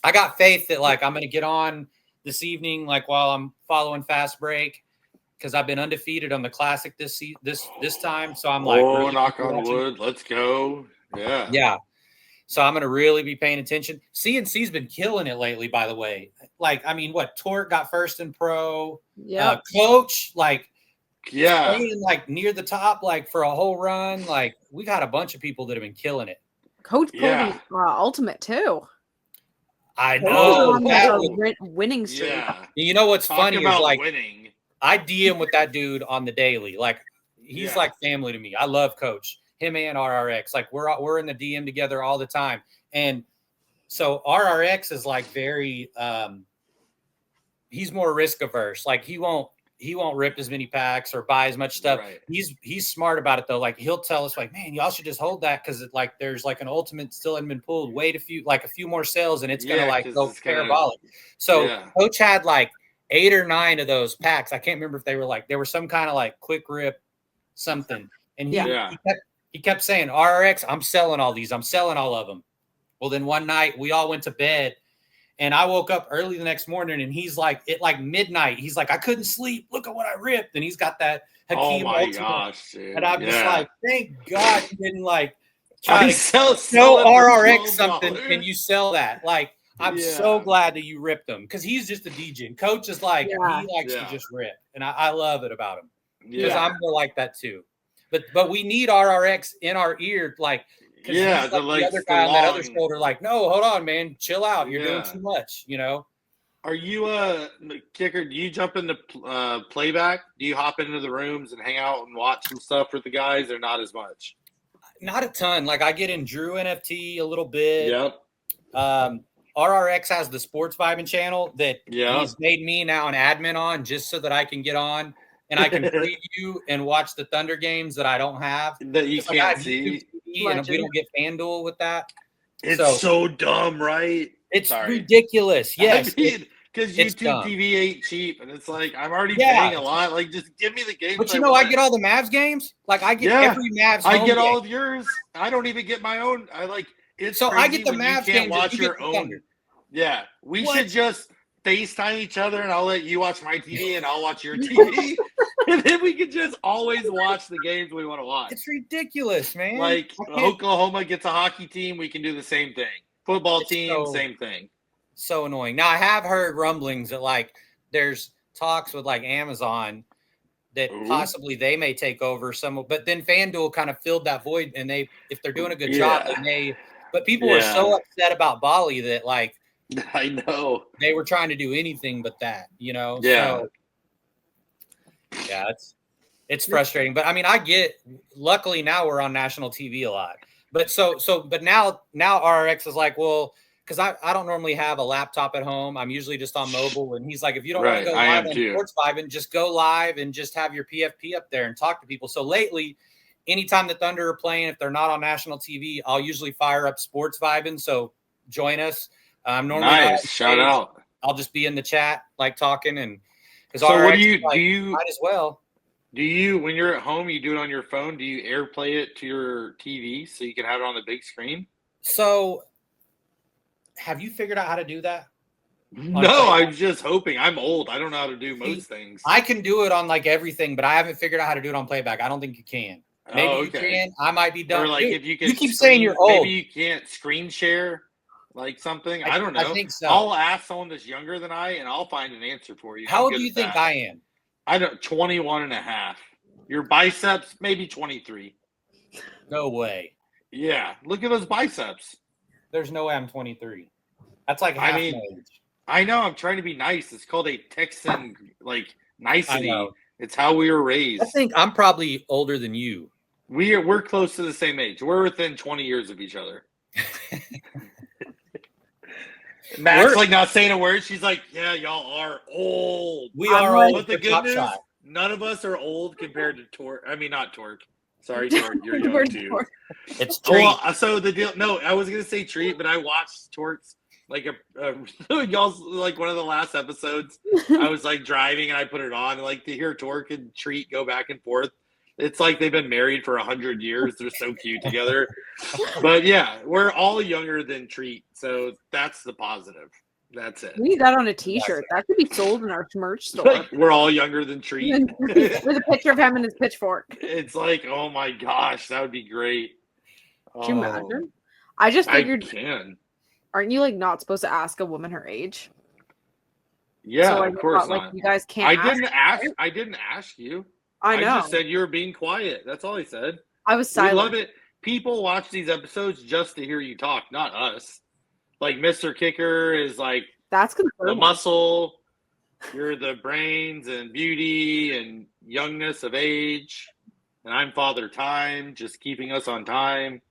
I got faith that like I'm going to get on this evening, like while I'm following Fast Break, because I've been undefeated on the Classic this time. So I'm like, really knock on wood, let's go. Yeah. Yeah. So I'm going to really be paying attention. C&C's been killing it lately, by the way. Like, I mean, Torque got first in pro. Yeah. Coach, like, playing, like near the top, like for a whole run. Like, we've had a bunch of people that have been killing it. Coach pulled ultimate too. I know. Winning streak. Yeah. You know what's funny is like winning. I DM with that dude on the daily. Like he's like family to me. I love Coach. Him and RRX. Like we're in the DM together all the time. And so RRX is like very he's more risk averse. Like he won't rip as many packs or buy as much stuff. Right. He's smart about it though. Like he'll tell us like, man, y'all should just hold that because like there's like an ultimate still hadn't been pulled. Wait a few more sales and it's gonna like go parabolic. So Coach had like 8 or 9 of those packs. I can't remember if they were some kind of like quick rip something. And he kept saying, RRX, I'm selling all these. I'm selling all of them. Well, then one night we all went to bed and I woke up early the next morning and he's like, at like midnight, he's like, I couldn't sleep. Look at what I ripped. And he's got that Hakeem ultimate. Gosh, dude. And I'm just like, thank God you didn't like try to sell RRX something and you sell that. Like, I'm so glad that you ripped him because he's just a DJ. And Coach is like, he likes to just rip. And I love it about him because I'm more like that too. But we need RRX in our ear, like, like the other guy on that other shoulder, like, no, hold on, man, chill out. You're doing too much, you know. Are you a kicker? Do you jump into playback? Do you hop into the rooms and hang out and watch some stuff with the guys, or not as much? Not a ton. Like I get in Drew NFT a little bit. Yep. RRX has the Sports Vibing channel that he's made me now an admin on just so that I can get on and I can preview and watch the Thunder games that I don't have. That you can't see. And we don't get FanDuel with that. It's so dumb, right? It's ridiculous. Yes. I mean, because YouTube TV ain't cheap. And it's like, I'm already paying a lot. Like, just give me the games. But I get all the Mavs games. Like, I get every Mavs home I get all of yours. I don't even get my own. It's so I get the Mavs games. Watch your own. Yeah. We should just FaceTime each other and I'll let you watch my TV and I'll watch your TV. And then we can just always watch the games we want to watch. It's ridiculous, man. Like Oklahoma gets a hockey team, we can do the same thing. Football team, same thing. So annoying. Now I have heard rumblings that like there's talks with like Amazon that possibly they may take over some, but then FanDuel kind of filled that void and if they're doing a good job, but people were so upset about Bali that like I know they were trying to do anything but that, you know? Yeah. So, it's frustrating, but I mean, luckily now we're on national TV a lot, but now RX is like, well, cause I don't normally have a laptop at home. I'm usually just on mobile. And he's like, if you don't want to go live on Sports Vibing, just go live and just have your PFP up there and talk to people. So lately, anytime the Thunder are playing, if they're not on national TV, I'll usually fire up Sports Vibing. So join us. I'm normally shout out. I'll just be in the chat, like talking and so what do you might as well. Do you, when you're at home, you do it on your phone? Do you AirPlay it to your TV so you can have it on the big screen? So have you figured out how to do that? No, I'm just hoping. I'm old. I don't know how to do most things. I can do it on like everything, but I haven't figured out how to do it on playback. I don't think you can. Maybe you can. I might be dumb. Or like if you can, you keep saying you're old. Maybe you can't screen share like something. I don't know. I think so. I'll ask someone that's younger than I, and I'll find an answer for you. How old do you think I am? I don't. 21 and a half. Your biceps, maybe 23. No way. Yeah. Look at those biceps. There's no way I'm 23. That's like half my age. I know. I'm trying to be nice. It's called a Texan, like, nicety. It's how we were raised. I think I'm probably older than you. We're close to the same age. We're within 20 years of each other. Matt's like not saying a word. She's like, yeah, y'all are old. We are old. But the good news, none of us are old compared to Torque. I mean, not Torque. Sorry, Torque. You're young too. It's Treat. Well, so the deal. No, I was gonna say Treat, but I watched Torque's like y'all's like one of the last episodes. I was like driving and I put it on, and like to hear Torque and Treat go back and forth. It's like they've been married for 100 years. They're so cute together. But yeah, we're all younger than Treat, so that's the positive. That's it. We need that on a T-shirt. That could be sold in our merch store. Like, we're all younger than Treat. With a picture of him and his pitchfork. It's like, oh my gosh, that would be great. Can you imagine? I just figured. I can. Aren't you like not supposed to ask a woman her age? Yeah, so, like, of course not. Like, you guys can't. I didn't ask you. I know. I just said you were being quiet. That's all I said. I was silent. We love it. People watch these episodes just to hear you talk, not us. like Mr. Kicker is like That's the concerning. muscle. You're the brains and beauty and youngness of age. And I'm Father Time, just keeping us on time.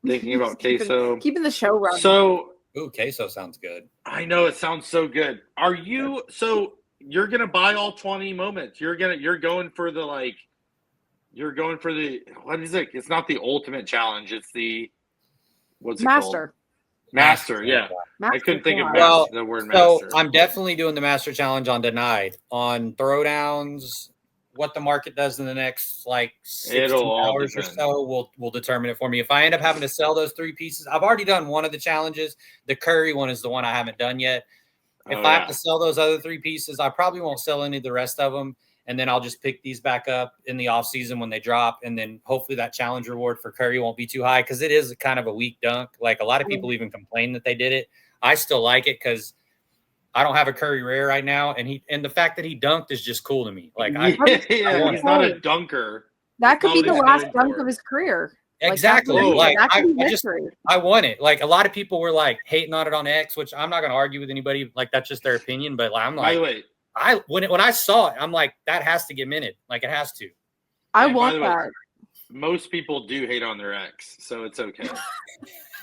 Thinking about queso. Keeping the show running. So, Ooh, queso sounds good. I know it sounds so good. Are you so you're gonna buy all 20 moments? You're going for the what is it? It's not the ultimate challenge. It's the what's it Master. called? Master, yeah. Master I couldn't think of the word so master. I'm definitely doing the master challenge on denied. On throwdowns, what the market does in the next like 16 hours or so will determine it for me. If I end up having to sell those 3 pieces, I've already done one of the challenges. The Curry one is the one I haven't done yet. If I have to sell those other 3 pieces, I probably won't sell any of the rest of them. And then I'll just pick these back up in the off season when they drop. And then hopefully that challenge reward for Curry won't be too high because it is kind of a weak dunk. Like a lot of people even complain that they did it. I still like it because I don't have a Curry rare right now. And the fact that he dunked is just cool to me. Like he's not a dunker. That could be the last dunk of his career. Exactly. Like I want it. Like a lot of people were like hating on it on X, which I'm not going to argue with anybody. Like that's just their opinion. But I'm like, by the way, when I saw it, I'm like, that has to get minted. Like it has to. I want that. Most people do hate on their ex, so it's okay.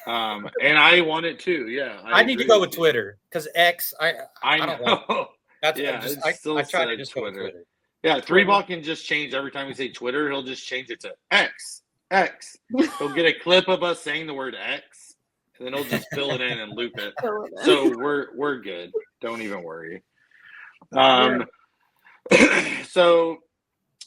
And I want it too. Yeah, I need to go with Twitter because X. I don't know. That's I try to just Twitter. Go with Twitter. Yeah, 3-Ball can just change every time we say Twitter. He'll just change it to X. He'll get a clip of us saying the word X, and then he'll just fill it in and loop it. So we're good. Don't even worry. So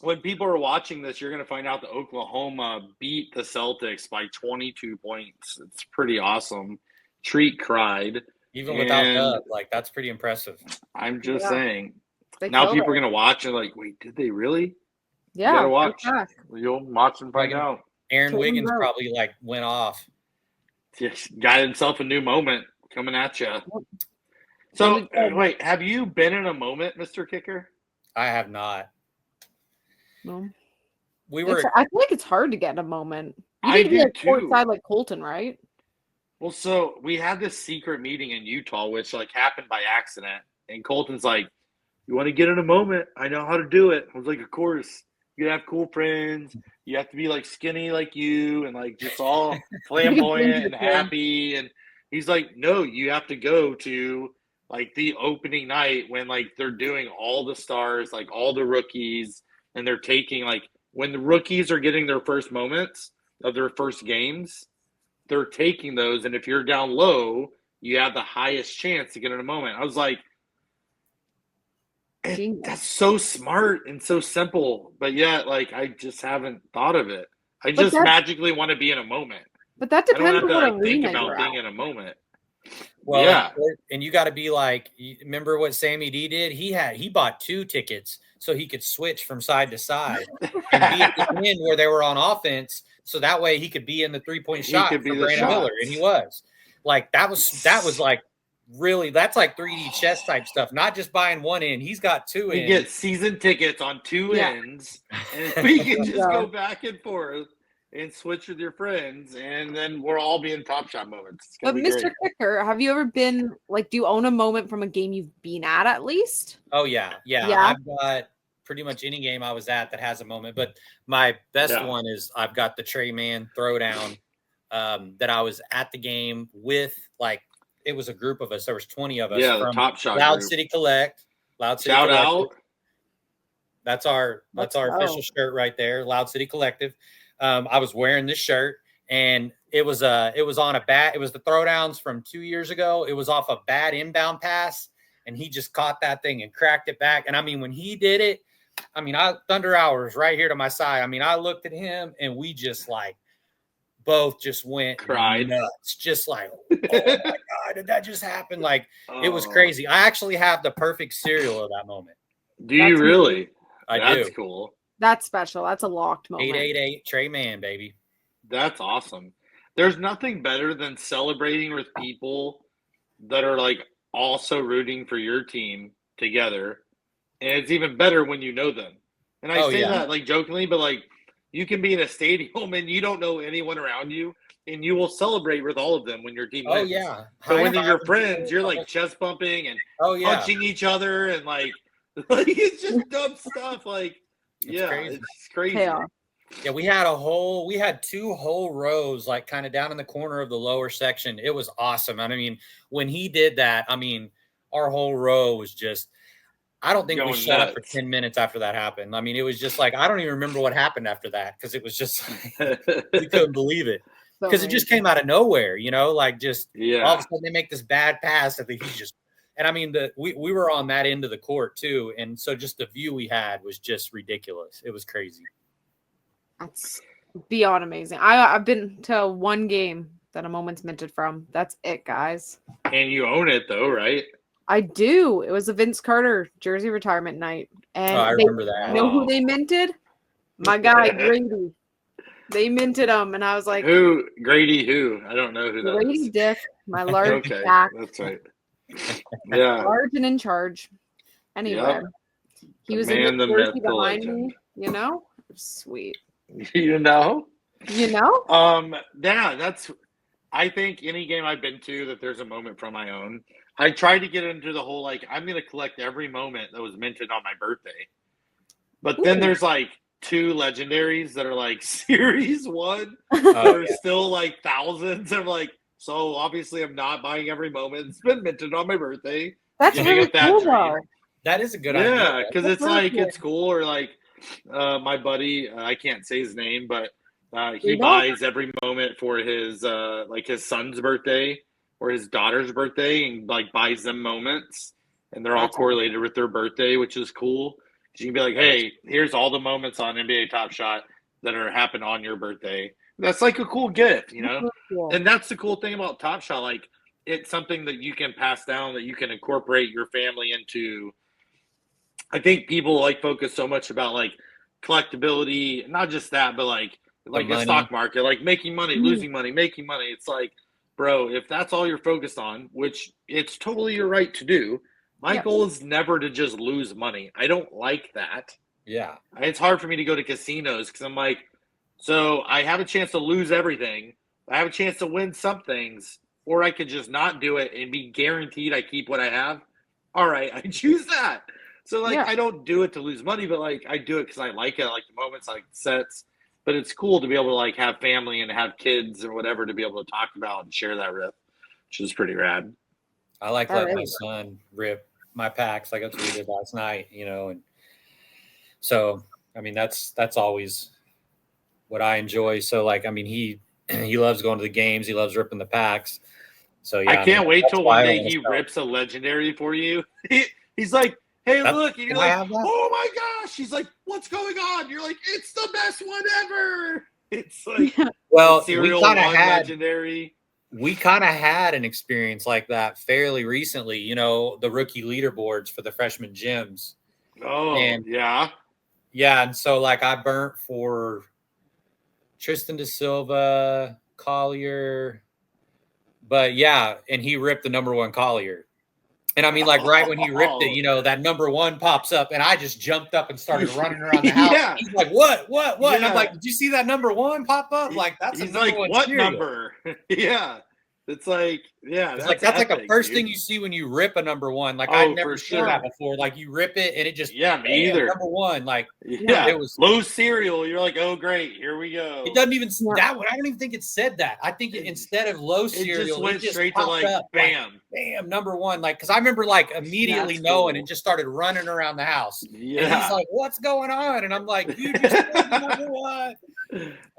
when people are watching this, you're going to find out that Oklahoma beat the Celtics by 22 points. It's pretty awesome. Treat cried. Even without Dub, like that's pretty impressive. I'm just saying. Now people are going to watch and like, wait, did they really? Yeah. You got to watch. You'll watch and find out. Aaron Wiggins probably like went off. Just got himself a new moment coming at you. So, wait, have you been in a moment, Mr. Kicker? I have not. No. I feel like it's hard to get in a moment. You need to be like courtside like Coulton, right? Well, so we had this secret meeting in Utah, which like happened by accident. And Coulton's like, you want to get in a moment? I know how to do it. I was like, of course. You have cool friends. You have to be like skinny like you and like just all flamboyant and happy. And he's like, no, you have to go to like the opening night when like they're doing all the stars, like all the rookies, and they're taking like when the rookies are getting their first moments of their first games, they're taking those. And if you're down low, you have the highest chance to get in a moment. I was like, that's so smart and so simple, but yet, like, I just haven't thought of it. I just magically want to be in a moment. But that depends on what arena think about being in a moment. Well, yeah, and you got to be like, remember what Sammy D did? He bought 2 tickets so he could switch from side to side and be at the end where they were on offense, so that way he could be in the 3-point shot for Brandon Miller, and he was like, that was like. Really, that's like 3D chess type stuff. Not just buying one end. He's got 2 ends. You get season tickets on 2 ends, and we can just go back and forth and switch with your friends, and then we'll all be in TopShot moments. But Mr. Kicker, have you ever been like? Do you own a moment from a game you've been at least? Oh yeah. I've got pretty much any game I was at that has a moment. But my best one is I've got the Trey Man throwdown that I was at the game with like. It was a group of us. There was 20 of us. Yeah, the TopShot Loud group. City Collect. Loud City Shout Collective. out. That's our official shirt right there. Loud City Collective. I was wearing this shirt, and it was on a bat. It was the throwdowns from 2 years ago. It was off a bad inbound pass, and he just caught that thing and cracked it back. And I mean, when he did it, I mean, Thunder Hours right here to my side. I mean, I looked at him, and we just like. Both just went nuts, just like, oh my God, did that just happen? Like, it was crazy. I actually have the perfect cereal of that moment. Do you really? I do. That's cool. That's special. That's a locked moment. 888 Trey Man, baby. That's awesome. There's nothing better than celebrating with people that are like also rooting for your team together. And it's even better when you know them. And I say that like jokingly, but like, you can be in a stadium and you don't know anyone around you, and you will celebrate with all of them when your team Oh wins. yeah. So when you're friends, you're like chest bumping and punching each other and like it's just dumb stuff. Like crazy. It's crazy. Yeah, we had 2 whole rows like kind of down in the corner of the lower section. It was awesome. And I mean, when he did that, I mean, our whole row was just, I don't think we shut up for 10 minutes after that happened. I mean, it was just like, I don't even remember what happened after that because it was just, we couldn't believe it. Because it just came out of nowhere, you know, like just all of a sudden they make this bad pass. I think he just, and I mean, we were on that end of the court too. And so just the view we had was just ridiculous. It was crazy. That's beyond amazing. I've been to one game that a moment's minted from. That's it, guys. And you own it though, right? I do. It was a Vince Carter jersey retirement night. And I remember that. You know who they minted? My guy, Grady. They minted him, and I was like, who? Grady who? I don't know who that Grady is. Dick, my large okay, back. that's right. Yeah. Large and in charge. Anyway, he was in the jersey behind me, you know? Sweet. You know? You know? Yeah, that's I think any game I've been to that there's a moment from my own. I tried to get into the whole like I'm gonna collect every moment that was minted on my birthday. But then there's like 2 legendaries that are like series 1 that are still like thousands. I'm like, so obviously I'm not buying every moment. It's been minted on my birthday. That's really cool though. That is a good idea. Yeah, because it's like it's cool. Or like my buddy, I can't say his name, but he buys every moment for his like his son's birthday or his daughter's birthday, and like buys them moments, and they're all correlated with their birthday, which is cool. You can be like, hey, here's all the moments on NBA Top Shot that are happen on your birthday. That's like a cool gift, you know? Cool. And that's the cool thing about Top Shot. Like, it's something that you can pass down, that you can incorporate your family into. I think people like focus so much about like collectability, not just that, but like the stock market, like making money, losing money, making money. It's like, bro, if that's all you're focused on, which it's totally your right to do, my goal is never to just lose money. I don't like that. Yeah. It's hard for me to go to casinos because I'm like, so I have a chance to lose everything. I have a chance to win some things, or I could just not do it and be guaranteed I keep what I have. All right, I choose that. So, like, I don't do it to lose money, but, like, I do it because I like it. I like the moments, I like the sets. But it's cool to be able to, like, have family and have kids or whatever to be able to talk about and share that with, which is pretty rad. I like letting my son rip my packs like that's what we did last night, you know. And so, I mean, that's always what I enjoy. So, like, I mean, he loves going to the games. He loves ripping the packs. So, yeah. I can't wait till one day he rips a legendary for you. He's like, hey, look. And you're like, oh, my gosh. He's like, what's going on? You're like, it's the best one ever. It's like, well, serial one legendary. We kind of had an experience like that fairly recently, you know, the rookie leaderboards for the freshman gyms. Oh, yeah. Yeah. And so, like, I burnt for Tristan Da Silva, Collier. But, yeah, and he ripped the #1 Collier. And, I mean, like, right when he ripped it, you know, that #1 pops up, and I just jumped up and started running around the house. Yeah. He's like, what? Yeah. And I'm like, did you see that #1 pop up? Like, that's He's like, what cereal. Number? Yeah. It's like, yeah. It's like, that's epic, like a first thing you see when you rip a #1. Like, I've never seen that before. Like, you rip it, and it just, me either. #1. Like, it was low cereal. You're like, oh, great. Here we go. It doesn't even, that one, I don't even think it said that. I think instead of low cereal, it just went straight to like, bam. Like, bam, #1. Like, because I remember like immediately knowing and just started running around the house. Yeah. And he's like, what's going on? And I'm like, you just #1.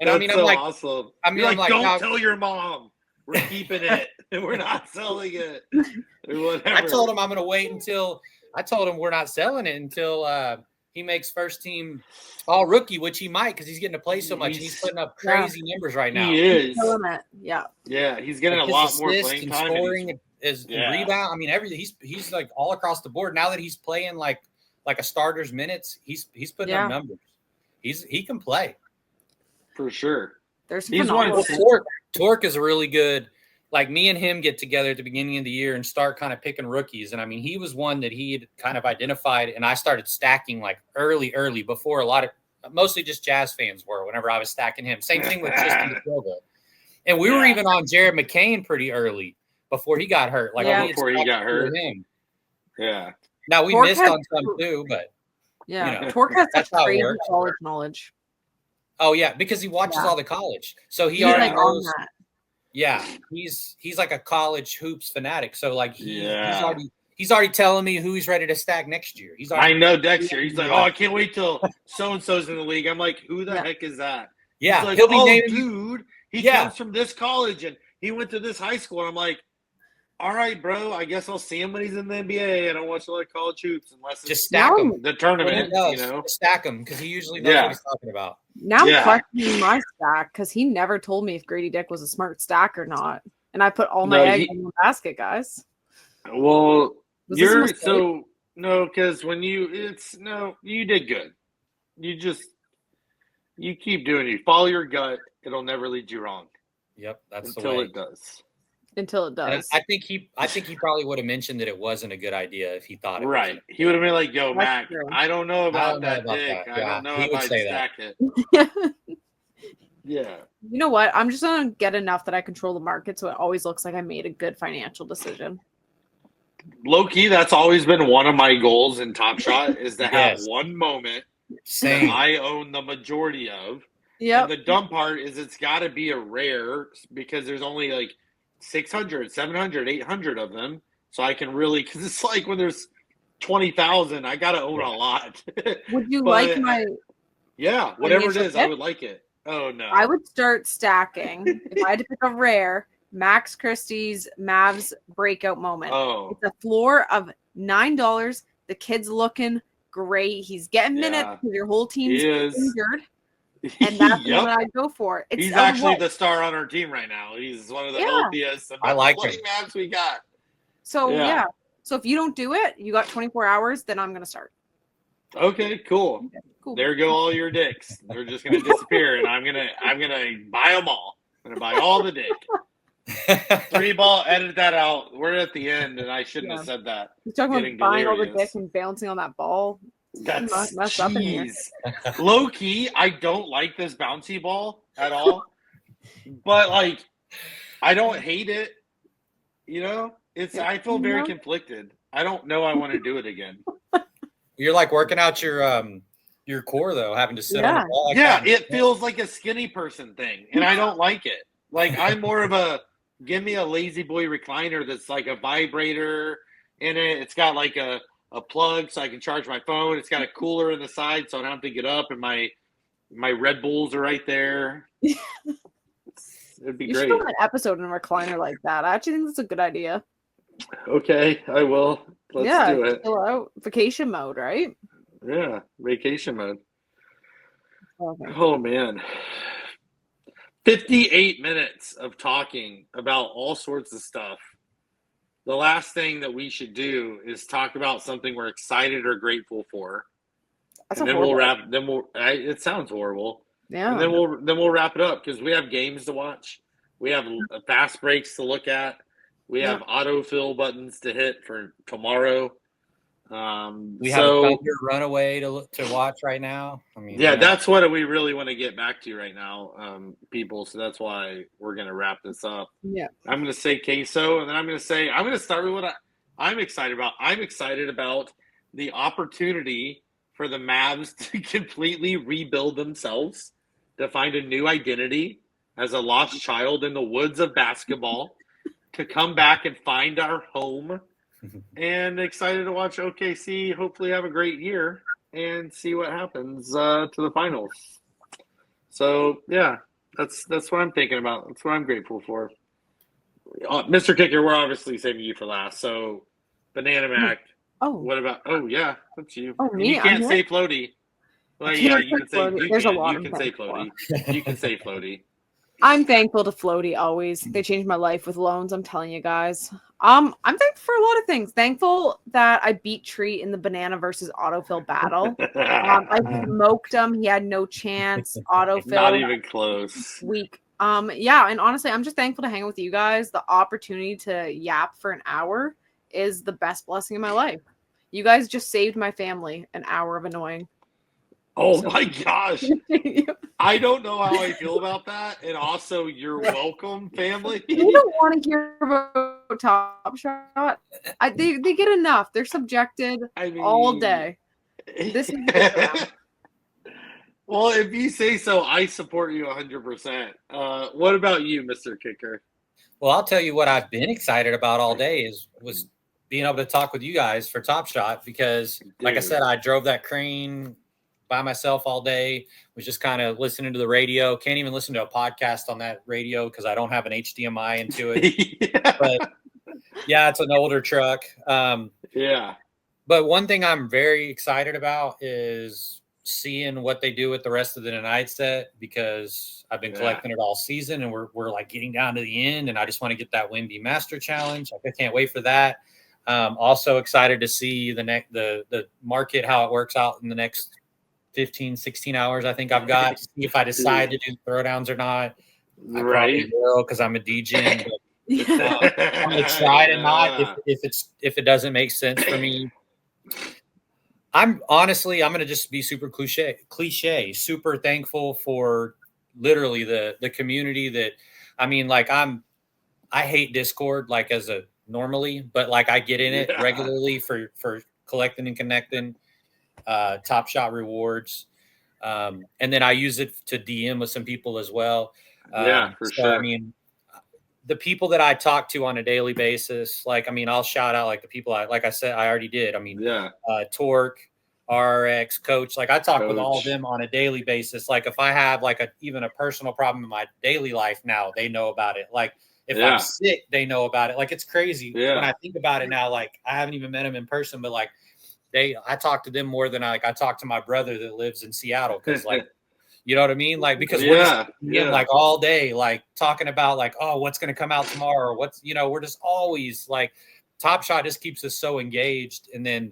And I mean, so I'm like, awesome. I mean, you're I'm like, don't tell your mom. We're keeping it. We're not selling it. Or whatever. I told him I'm going to wait until I told him we're not selling it until he makes first team all rookie, which he might because he's getting to play so much. And he's putting up crazy numbers right now. He is. Yeah. Yeah, he's getting a lot more playing time. Scoring and rebound. I mean, everything. He's like all across the board. Now that he's playing like a starter's minutes, he's putting up numbers. He can play. For sure. He's one. Torque is really good. Like, me and him get together at the beginning of the year and start kind of picking rookies. And I mean, he was one that he had kind of identified, and I started stacking like early before a lot of mostly just Jazz fans were whenever I was stacking him. Same thing with Tristan Da Silva. And we were even on Jared McCain pretty early before he got hurt. Like before he got hurt. Him. Yeah. Now we missed on some too, but Torque has such crazy college knowledge. Oh yeah, because he watches all the college, so he already knows. That. Yeah, he's like a college hoops fanatic. So like he's already telling me who he's ready to stack next year. I know next year. He's like, I can't wait till so and so's in the league. I'm like, who the heck is that? Yeah, he's like, dude, he comes from this college and he went to this high school. And I'm like, all right, bro. I guess I'll see him when he's in the NBA. I don't watch a lot of college hoops unless it's just stack him the tournament. Stack him because he usually knows what he's talking about. Now I'm questioning my stack because he never told me if Grady Dick was a smart stack or not, and I put all my eggs in the basket, guys. Well, because when you did good. You keep doing it. You follow your gut. It'll never lead you wrong. Yep, that's until the way. It does. Until it does. And I think he probably would have mentioned that it wasn't a good idea if he thought it was. He would have been like, "Yo, Mac, I don't know about that dick. I don't know if I stack it." Yeah. You know what? I'm just gonna get enough that I control the market, so it always looks like I made a good financial decision. Low key, that's always been one of my goals in TopShot is to have one moment that I own the majority of. Yeah. And the dumb part is it's got to be a rare because there's only like 600, 700, 800 of them. So I can really, because it's like when there's 20,000, I got to own a lot. Would you like my? Yeah, whatever it is, I would like it. Oh, no. I would start stacking. If I had to pick a rare, Max Christie's Mavs breakout moment. Oh. It's a floor of $9. The kid's looking great. He's getting minutes because your whole team's injured. And that's what I'd go for. He's actually the star on our team right now. He's one of the healthiest and Mavs we got. So, So if you don't do it, you got 24 hours, then I'm going to start. Okay, cool. There go all your dicks. They're just going to disappear, and I'm gonna buy them all. I'm going to buy all the dick. 3 ball, edit that out. We're at the end, and I shouldn't have said that. You're talking about buying all the dick and bouncing on that ball. That's messed up in here. Low key, I don't like this bouncy ball at all. But like, I don't hate it. You know, I feel very conflicted. I don't know I want to do it again. You're like working out your core though, having to sit on the ball. It feels like a skinny person thing, and I don't like it. Like I'm more of a give me a lazy boy recliner that's like a vibrator in it. It's got like a plug so I can charge my phone. It's got a cooler in the side so I don't have to get up, and my Red Bulls are right there. It'd be great. You should do an episode in a recliner like that. I actually think that's a good idea. Okay, I will. Let's do it. Chill out. Vacation mode, right? Yeah, vacation mode. Okay. Oh, man. 58 minutes of talking about all sorts of stuff. The last thing that we should do is talk about something we're excited or grateful for. And then we'll wrap. It sounds horrible. Yeah. And then we'll wrap it up because we have games to watch. We have fast breaks to look at. We have autofill buttons to hit for tomorrow. We have a Thunder runaway to watch right now. I mean, that's what we really want to get back to right now, people. So that's why we're going to wrap this up. Yeah, I'm going to say queso, and then I'm going to start with what I'm excited about. I'm excited about the opportunity for the Mavs to completely rebuild themselves, to find a new identity as a lost child in the woods of basketball, to come back and find our home. And excited to watch OKC hopefully have a great year and see what happens to the finals. So that's what I'm thinking about. That's what I'm grateful for. Mr. Kicker, we're obviously saving you for last. So BananaMac. Oh, what about? Oh yeah, that's you. Oh, me? You can't say floaty. Well, yeah, you can say floaty. There's a lot. You can say floaty. You can say floaty. I'm thankful to Floaty always. They changed my life with loans, I'm telling you guys. I'm thankful for a lot of things. Thankful that I beat Treat in the banana versus autofill battle. I smoked him. He had no chance. Autofill. Not even close. Weak. And honestly, I'm just thankful to hang out with you guys. The opportunity to yap for an hour is the best blessing in my life. You guys just saved my family an hour of annoying. Oh my gosh. I don't know how I feel about that. And also, you're welcome, family. We don't want to hear about TopShot. They get enough. They're subjected all day. This is good for them. Well, if you say so, I support you 100%. What about you, Mr. Kicker? Well, I'll tell you what I've been excited about all day was being able to talk with you guys for TopShot because, like I said, I drove that crane by myself all day, was just kind of listening to the radio. Can't even listen to a podcast on that radio because I don't have an HDMI into it. But yeah, it's an older truck. Yeah. But one thing I'm very excited about is seeing what they do with the rest of the night set because I've been collecting it all season and we're like getting down to the end and I just want to get that Wimby Master Challenge. I can't wait for that. Also excited to see the market, how it works out in the next 15, 16 hours. I think I've got to see if I decide to do throwdowns or not. I probably will because I'm a DJ. But I'm gonna try to not if it doesn't make sense for me. I'm gonna just be super cliche, super thankful for literally the community that I hate Discord like as a normally, but like I get in it regularly for collecting and connecting TopShot rewards. And then I use it to DM with some people as well. For sure. I mean, the people that I talk to on a daily basis, I'll shout out like the people like I said, I already did. Torque, RX, Coach, like I talk with all of them on a daily basis. Like if I have like even a personal problem in my daily life now, they know about it. Like if I'm sick, they know about it. Like it's crazy when I think about it now. Like I haven't even met them in person, but like I talk to them more than I talk to my brother that lives in Seattle because like. You know what I mean? Like, because we're just like all day, like talking about like, oh, what's going to come out tomorrow? Or we're just always like TopShot just keeps us so engaged. And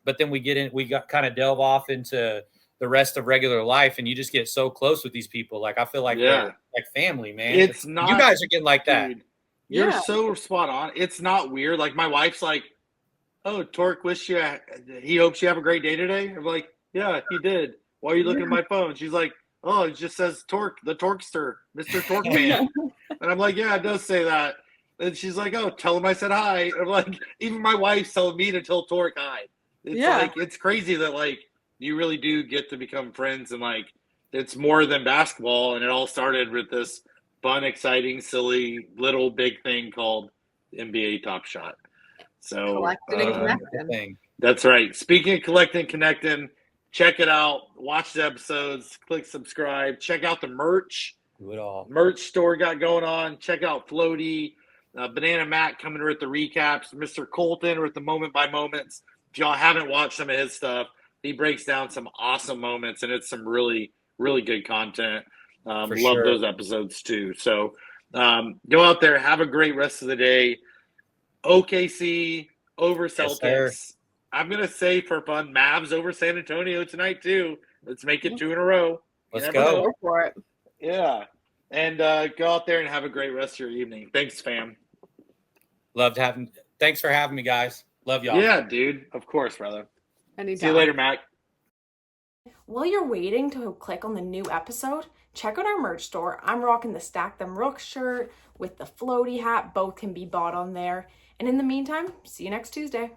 but then we got kind of delve off into the rest of regular life and you just get so close with these people. Like, I feel like they're like family, man. It's not, you guys are getting like that. Dude, you're so spot on. It's not weird. Like my wife's like, oh, Torque he hopes you have a great day today. I'm like, yeah, he did. Why are you looking at my phone? She's like, oh, it just says Torque, the Torquester, Mr. Torque Man. And I'm like, yeah, it does say that. And she's like, oh, tell him I said hi. I'm like, even my wife's telling me to tell Torque hi. It's like, it's crazy that like you really do get to become friends and like it's more than basketball. And it all started with this fun, exciting, silly, little big thing called NBA TopShot. So Collecting and connecting. That's right. Speaking of collecting, connecting. Check it out. Watch the episodes. Click subscribe. Check out the merch. Do it all. Merch store got going on. Check out Floaty. BananaMac coming with the recaps. Mr. Coulton with the moment by moments. If y'all haven't watched some of his stuff, he breaks down some awesome moments, and it's some really, really good content. Love those episodes too. So go out there. Have a great rest of the day. OKC over Celtics. Yes, I'm going to say for fun, Mavs over San Antonio tonight, too. Let's make it 2 in a row. Let's go. Go for it. Yeah. And go out there and have a great rest of your evening. Thanks, fam. Thanks for having me, guys. Love y'all. Yeah, dude. Of course, brother. Anytime. See you later, Mac. While you're waiting to click on the new episode, check out our merch store. I'm rocking the Stack Them Rooks shirt with the floaty hat. Both can be bought on there. And in the meantime, see you next Tuesday.